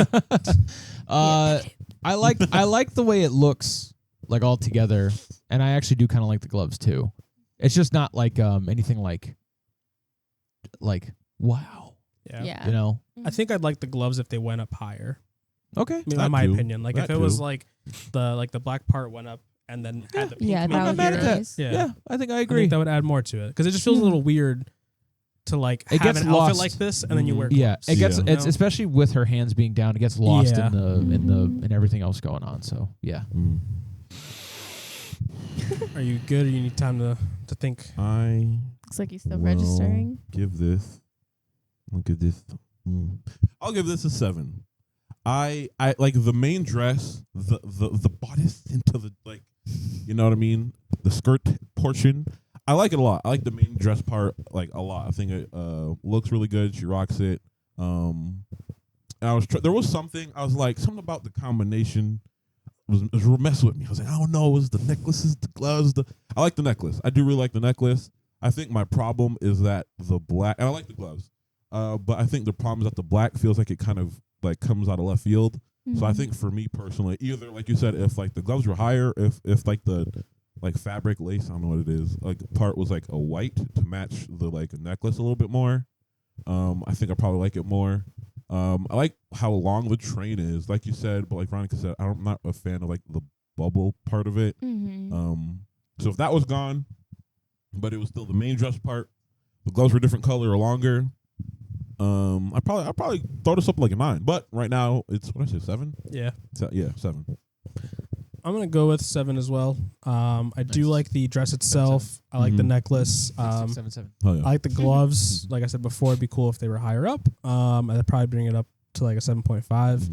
I like the way it looks, like all together, and I actually do kind of like the gloves too. It's just not like anything like wow, Yeah. you know. I think I'd like the gloves if they went up higher. Okay, I mean, That in my too. opinion, like if That it was too. like the black part went up and then had the pink. Yeah, maybe that I'm would not be mad at that. nice. Yeah. I think I I agree. think that would add more to it because it just feels a little weird to like It have gets an outfit lost. like this and then you wear gloves. Yeah, it gets Yeah. it's especially with her hands being down, it gets lost Yeah. in everything else going on. So yeah, Are you good or you need time to think? I Looks like you're still will registering. give this. Look at this. I'll give this a 7. I like the main dress, the bodice into the like, you know what I mean, the skirt portion. I like it a lot. I like the main dress part like a lot. I think it looks really good. She rocks it. And I was there was something I was like something about the combination. was messing with me. I was like, I don't know, is the necklaces, the gloves, I like the necklace. I do really like the necklace. I think my problem is that the black, and I like the gloves, but I think the problem is that the black feels like it kind of like comes out of left field. So I think for me personally, either like you said, if like the gloves were higher, if like the like fabric lace, I don't know what it is, like part was like a white to match the like necklace a little bit more, I think I probably like it more. I like how long the train is, like you said, but like Veronica said, I'm not a fan of like the bubble part of it. So if that was gone, but it was still the main dress part, the gloves were a different color or longer, I'd probably throw this up like a 9. But right now it's, what did I say, 7? Yeah. Yeah, 7. I'm gonna go with 7 as well. I do like the dress itself. I like the necklace. 7. Oh, yeah. I like the gloves. Like I said before, it'd be cool if they were higher up. I'd probably bring it up to like a 7.5.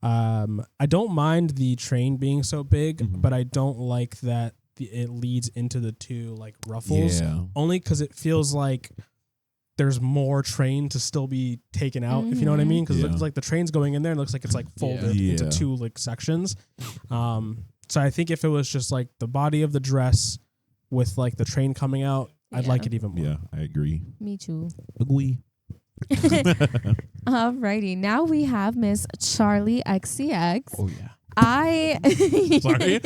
I don't mind the train being so big, but I don't like that it leads into the 2 like ruffles. Yeah. Only because it feels like there's more train to still be taken out, if you know what I mean. Because it's like the train's going in there, and it looks like it's like folded into 2 like sections. So I think if it was just like the body of the dress with like the train coming out, I'd like it even more. Yeah, I agree. Me too. Agree. Alrighty, now we have Miss Charlie XCX. Oh yeah. Sorry.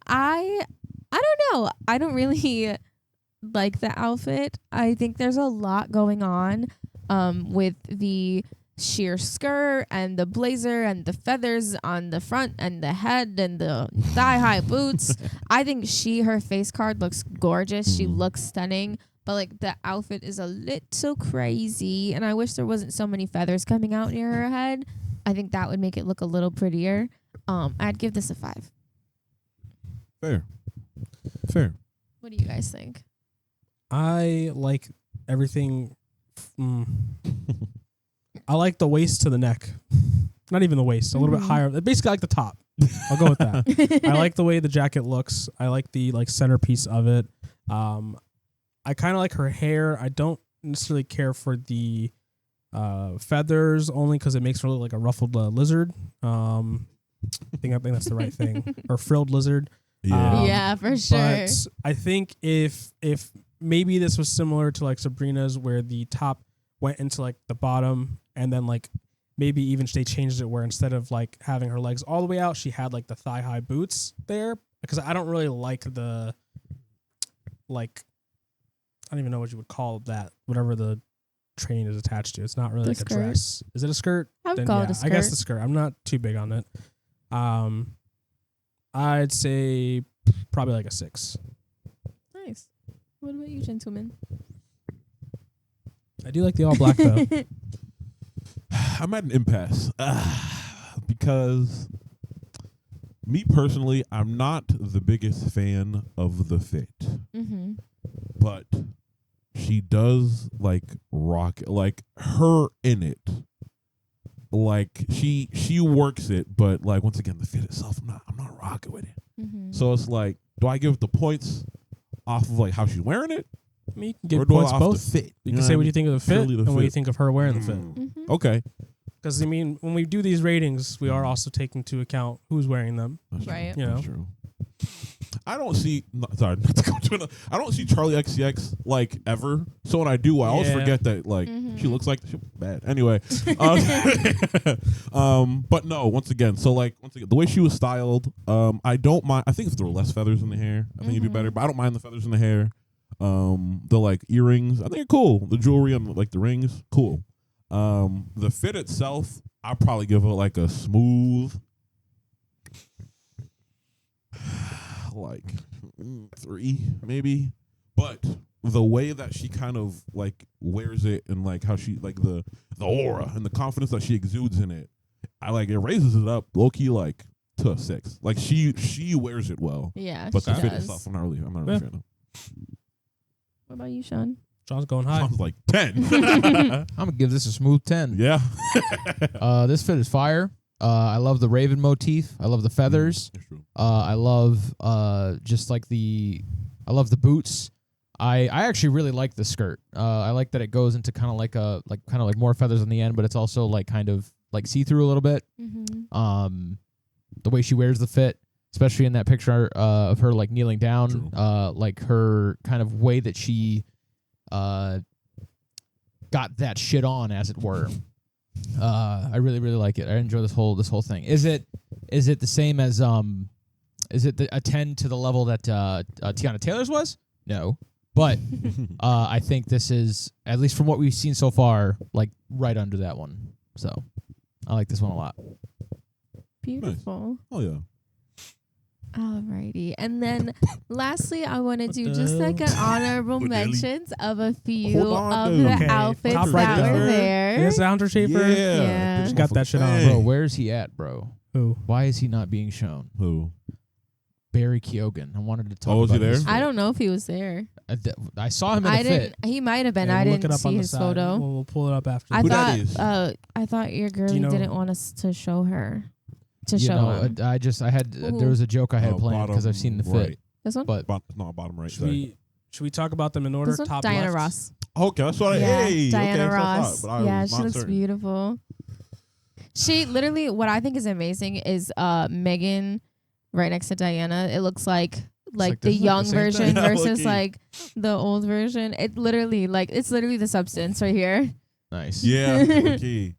I don't know. I don't really like the outfit. I think there's a lot going on with the sheer skirt and the blazer and the feathers on the front and the head and the thigh-high boots. I think her face card looks gorgeous. She looks stunning, but like the outfit is a little crazy, and I wish there wasn't so many feathers coming out near her head. I think that would make it look a little prettier. I'd give this a 5. Fair. What do you guys think? I like everything. I like the waist to the neck. Not even the waist, a little bit higher. Basically, I like the top. I'll go with that. I like the way the jacket looks. I like the like centerpiece of it. I kind of like her hair. I don't necessarily care for the feathers, only because it makes her look like a ruffled lizard. I think that's the right thing, or frilled lizard. Yeah, for sure. But I think if maybe this was similar to like Sabrina's, where the top went into like the bottom, and then like maybe even they changed it where instead of like having her legs all the way out, she had like the thigh high boots there, because I don't really like the like, I don't even know what you would call that, whatever the train is attached to. It's not really like a dress. Is it a skirt? I would call it a skirt. I guess the skirt. I'm not too big on it. I'd say probably like a 6. Nice. What about you, gentlemen? I do like the all black though. I'm at an impasse because me personally, I'm not the biggest fan of the fit, but she does like rock, like her in it. Like she works it, but like once again, the fit itself, I'm not rocking with it. So it's like, do I give the points off of like how she's wearing it? I mean, you can give points both. The fit. You can say what you think of the fit and what you think of her wearing the fit. Okay. Because I mean, when we do these ratings, we are also taking into account who's wearing them. That's right. True. That's true. I don't see. Sorry, not to go to another. I don't see Charlie XCX like ever. So when I do, I always forget that like she looks like bad. Anyway, but no. Once again, the way she was styled, I don't mind. I think if there were less feathers in the hair, I think it'd be better. But I don't mind the feathers in the hair. The like earrings, I think are cool. The jewelry and like the rings, cool. The fit itself, I'll probably give it like a smooth, like 3 maybe. But the way that she kind of like wears it, and like how she like the aura and the confidence that she exudes in it, I like it raises it up low key like to a 6. Like she wears it well. Yeah, but the she fit does. itself, I'm not really a fan of. What about you, Sean? Sean's going high. Sounds like 10. I'm gonna give this a smooth 10. Yeah. This fit is fire. I love the raven motif. I love the feathers. That's true. I love just like I love the boots. I actually really like the skirt. I like that it goes into kind of like more feathers on the end, but it's also like kind of like see through a little bit. the way she wears the fit, especially in that picture of her like kneeling down, like her kind of way that she got that shit on, as it were. I really, really like it. I enjoy this whole thing. Is it the same as is it a 10 to the level that Tiana Taylor's was? No. But I think this is, at least from what we've seen so far, like right under that one. So I like this one a lot. Beautiful. Nice. Oh yeah. Alrighty. And then lastly, I want to do just like an honorable mentions of a few of the outfits Top that right were there. Yes, Hunter Schafer. Yeah. Just got that shit on. Bro, where's he at, bro? Who? Why is he not being shown? Who? Barry Keoghan. I wanted to talk Oh, was about he there? his I don't know if he was there. I saw him in a fit. He might have been. Yeah, I we'll look didn't it up on see the his side. photo. We'll pull it up after. Who that is? I thought your girlie know? didn't want us to show her. To You show know, him. I had there was a joke I had planned because I've seen the fit. Right. This one? But Bottom right. Should we talk about them in order? This one? Top Diana left? Ross. Okay, that's what Yeah, hey, Diana okay, Ross. But I Yeah, was she not looks certain. beautiful. She literally, what I think is amazing is Megan right next to Diana. It looks like like the this is like young the same version thing. Yeah, versus low-key. like the old version. It's literally the substance right here. nice. Yeah, okay.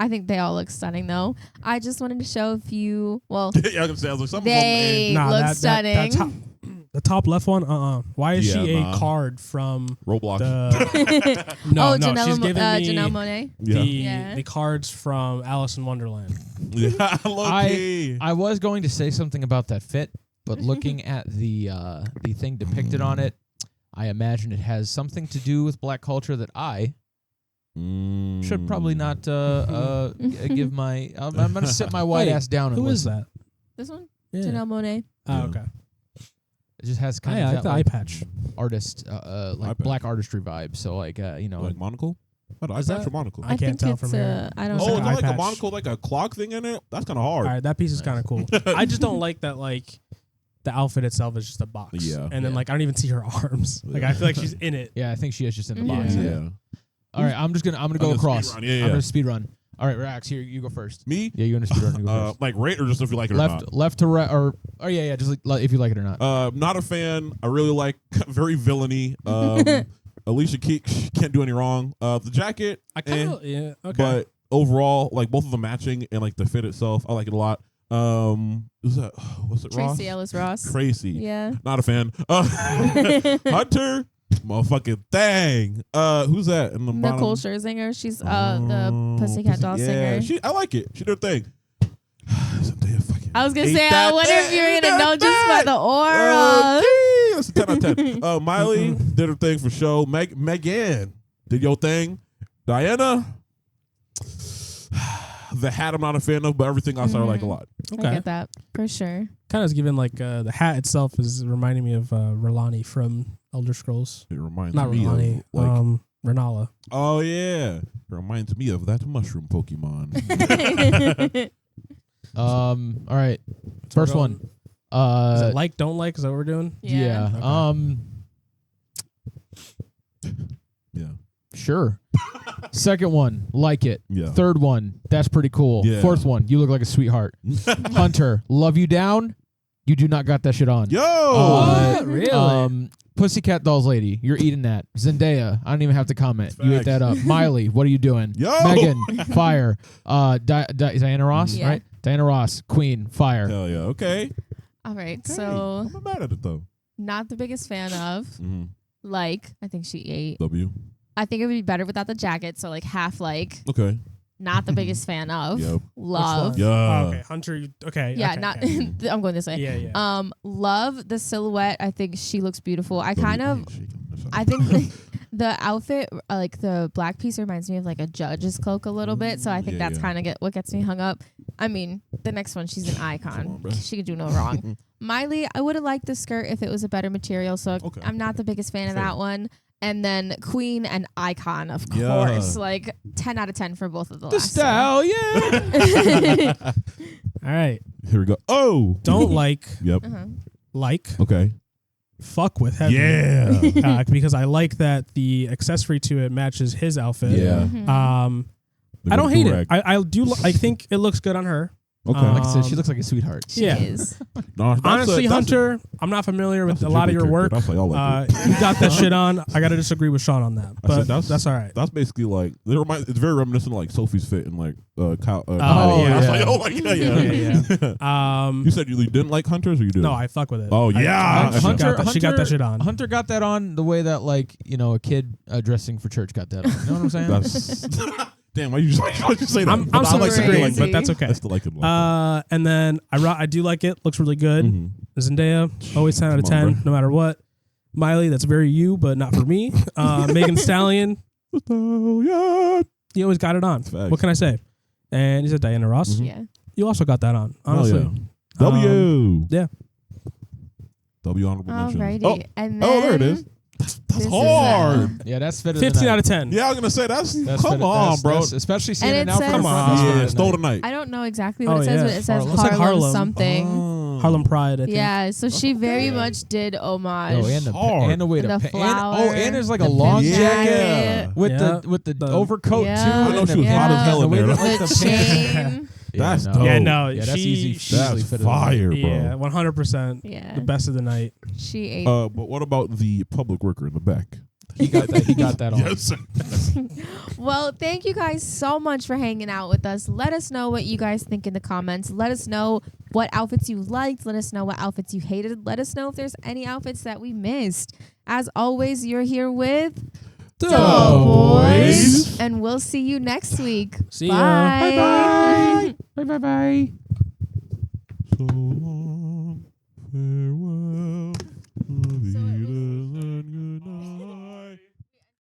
I think they all look stunning though. I just wanted to show a few. Well, Yeah, I was like, some they of them, look stunning. The top left one. Why is she Yeah, a card from Roblox. the? No, Janelle, she's giving me Janelle Monáe. Yeah. the cards from Alice in Wonderland. Yeah, low-key. I was going to say something about that fit, but looking at the thing depicted on it, I imagine it has something to do with black culture that I should probably not give my. I'm gonna sit my white ass down and Who is listen. that? This one, Yeah. Janelle Monáe. Oh, Yeah. okay. It just has kind I of like that the eye like, patch. artist, like Eye patch. black artistry vibe. So like like monocle. What Is is that that- monocle? I can't think tell it's from here. I don't Looks Oh, know. is like that an eye like a patch. monocle, like a clock thing in it? That's kind of hard. All right, that piece is kind of cool. I just don't like that. Like the outfit itself is just a box. Yeah. And then Yeah. like I don't even see her arms. Like I feel like she's in it. Yeah, I think she is just in the Yeah. box. Yeah. All right, I'm gonna go gonna across. speed run. Yeah, I'm yeah. gonna speed run. All right, Rax, here you go first. Me? Yeah, you're gonna speed run. You go first. Like rate or just if you like it or not? Left to right, or yeah, just like if you like it or not. Not a fan. I really like very villainy. Alicia Keys can't do any wrong. The jacket, I kind of yeah. Okay. but overall, like both of them matching and like the fit itself, I like it a lot. Is that what's it? Tracy Ross? Ellis Ross. Tracy. Yeah. Not a fan. Hunter, motherfucking thing. Who's that in the bottom? Nicole Scherzinger. She's the Pussycat Doll yeah, singer. I like it. She did her thing. Zendaya fucking I was gonna ate say, I that wonder if thing. you're Ate gonna know that just by thing. the aura. That's a 10 out of 10. Miley did her thing for show. Megan did your thing. Diana, the hat I'm not a fan of, but everything else I like a lot. I Okay. get that for sure. Kind of is given like the hat itself is reminding me of R'Lani from Elder Scrolls. It reminds Not me R'Lani. of like, Renala. oh yeah, it reminds me of that mushroom Pokemon. All right, first one. Is it like, don't like? Is that what we're doing? Yeah. Okay. Yeah, Sure. Second one, like it. yeah. Third one, that's pretty cool. Yeah. Fourth one, you look like a sweetheart. Hunter, love you down. You do not got that shit on. Yo, What? Really? Pussycat Dolls lady, you're eating that. Zendaya, I don't even have to comment. You ate Facts. that up. Miley, what are you doing? Yo. Megan, fire. Diana Ross, Yeah. right? Diana Ross, Queen, fire. hell yeah. Okay. All right. Hey, So I'm not mad at it though. not the biggest fan of. Mm-hmm. Like, I think she ate. W. I think it would be better without the jacket. So like half like. Okay. Not the biggest fan of. Yep. Love. Yeah. Oh, okay, Hunter. Okay. Yeah, okay, not. okay. I'm going this way. Yeah, yeah. Love the silhouette. I think she looks beautiful. I W kind of. ain't shaking. That's all. I think the outfit, like the black piece, reminds me of like a judge's cloak a little bit. So I think Yeah, that's yeah. kind of what gets me hung up. I mean, the next one, she's an Come icon. on, bro. She could do no wrong. Miley, I would have liked the skirt if it was a better material. So Okay. I'm not the biggest fan of Fair. that one. And then Queen and Icon, of Yeah. course. Like 10 out of 10 for both of the The last two. style, yeah. All right. Here we go. Oh. Don't like, Yep. Uh-huh. like, Okay. fuck with heavy. Yeah. Because I like that the accessory to it matches his outfit. Yeah. Mhm. I don't hate it. I do. I think it looks good on her. Okay. Like I said, she looks like a sweetheart. She is. No, Honestly, Hunter, I'm not familiar with a lot of your work. That's like, you got that shit on. I got to disagree with Sean on that, but that's all right. That's basically like it's very reminiscent of like Sophie's Fit and like yeah. That's like, oh my god, yeah. You said you didn't like Hunters, or you did? No, I fuck with it. Oh yeah, she got that shit on. Hunter got that on the way that like a kid dressing for church got that on. You know what I'm saying? Damn, why'd you say that? I'm still disagreeing, but that's okay. I still like it. And then I do like it. Looks really good. Mm-hmm. Zendaya, always 10 out of 10, no matter what. Miley, that's very you, but not for me. Megan Stallion, you always got it on. Facts. What can I say? And you said Diana Ross. Yeah. You also got that on, honestly. W. Yeah. W honorable mention. Alrighty. And then there it is. That's hard. Yeah, that's fit. 15 out of 10. Yeah, I was gonna say that's come on, bro. Especially seeing it now says, from come on. Yeah, stole the night. I don't know exactly what it says, but it says Looks like Harlem something. Harlem Pride, I think. Yeah, so she very much did homage. Oh, and the way to the flower. and there's like a long jacket with the overcoat too. I know she was hot as hell in there. The chain. That's dope. Yeah, no, that's easy. That's fire, bro. Yeah, 100%. Yeah, the best of the night. She ate. But what about the public worker in the back? He got that on. Yes. Well, thank you guys so much for hanging out with us. Let us know what you guys think in the comments. Let us know what outfits you liked. Let us know what outfits you hated. Let us know if there's any outfits that we missed. As always, you're here with Dubois, and we'll see you next week. See ya. Bye bye. Bye bye bye. So long.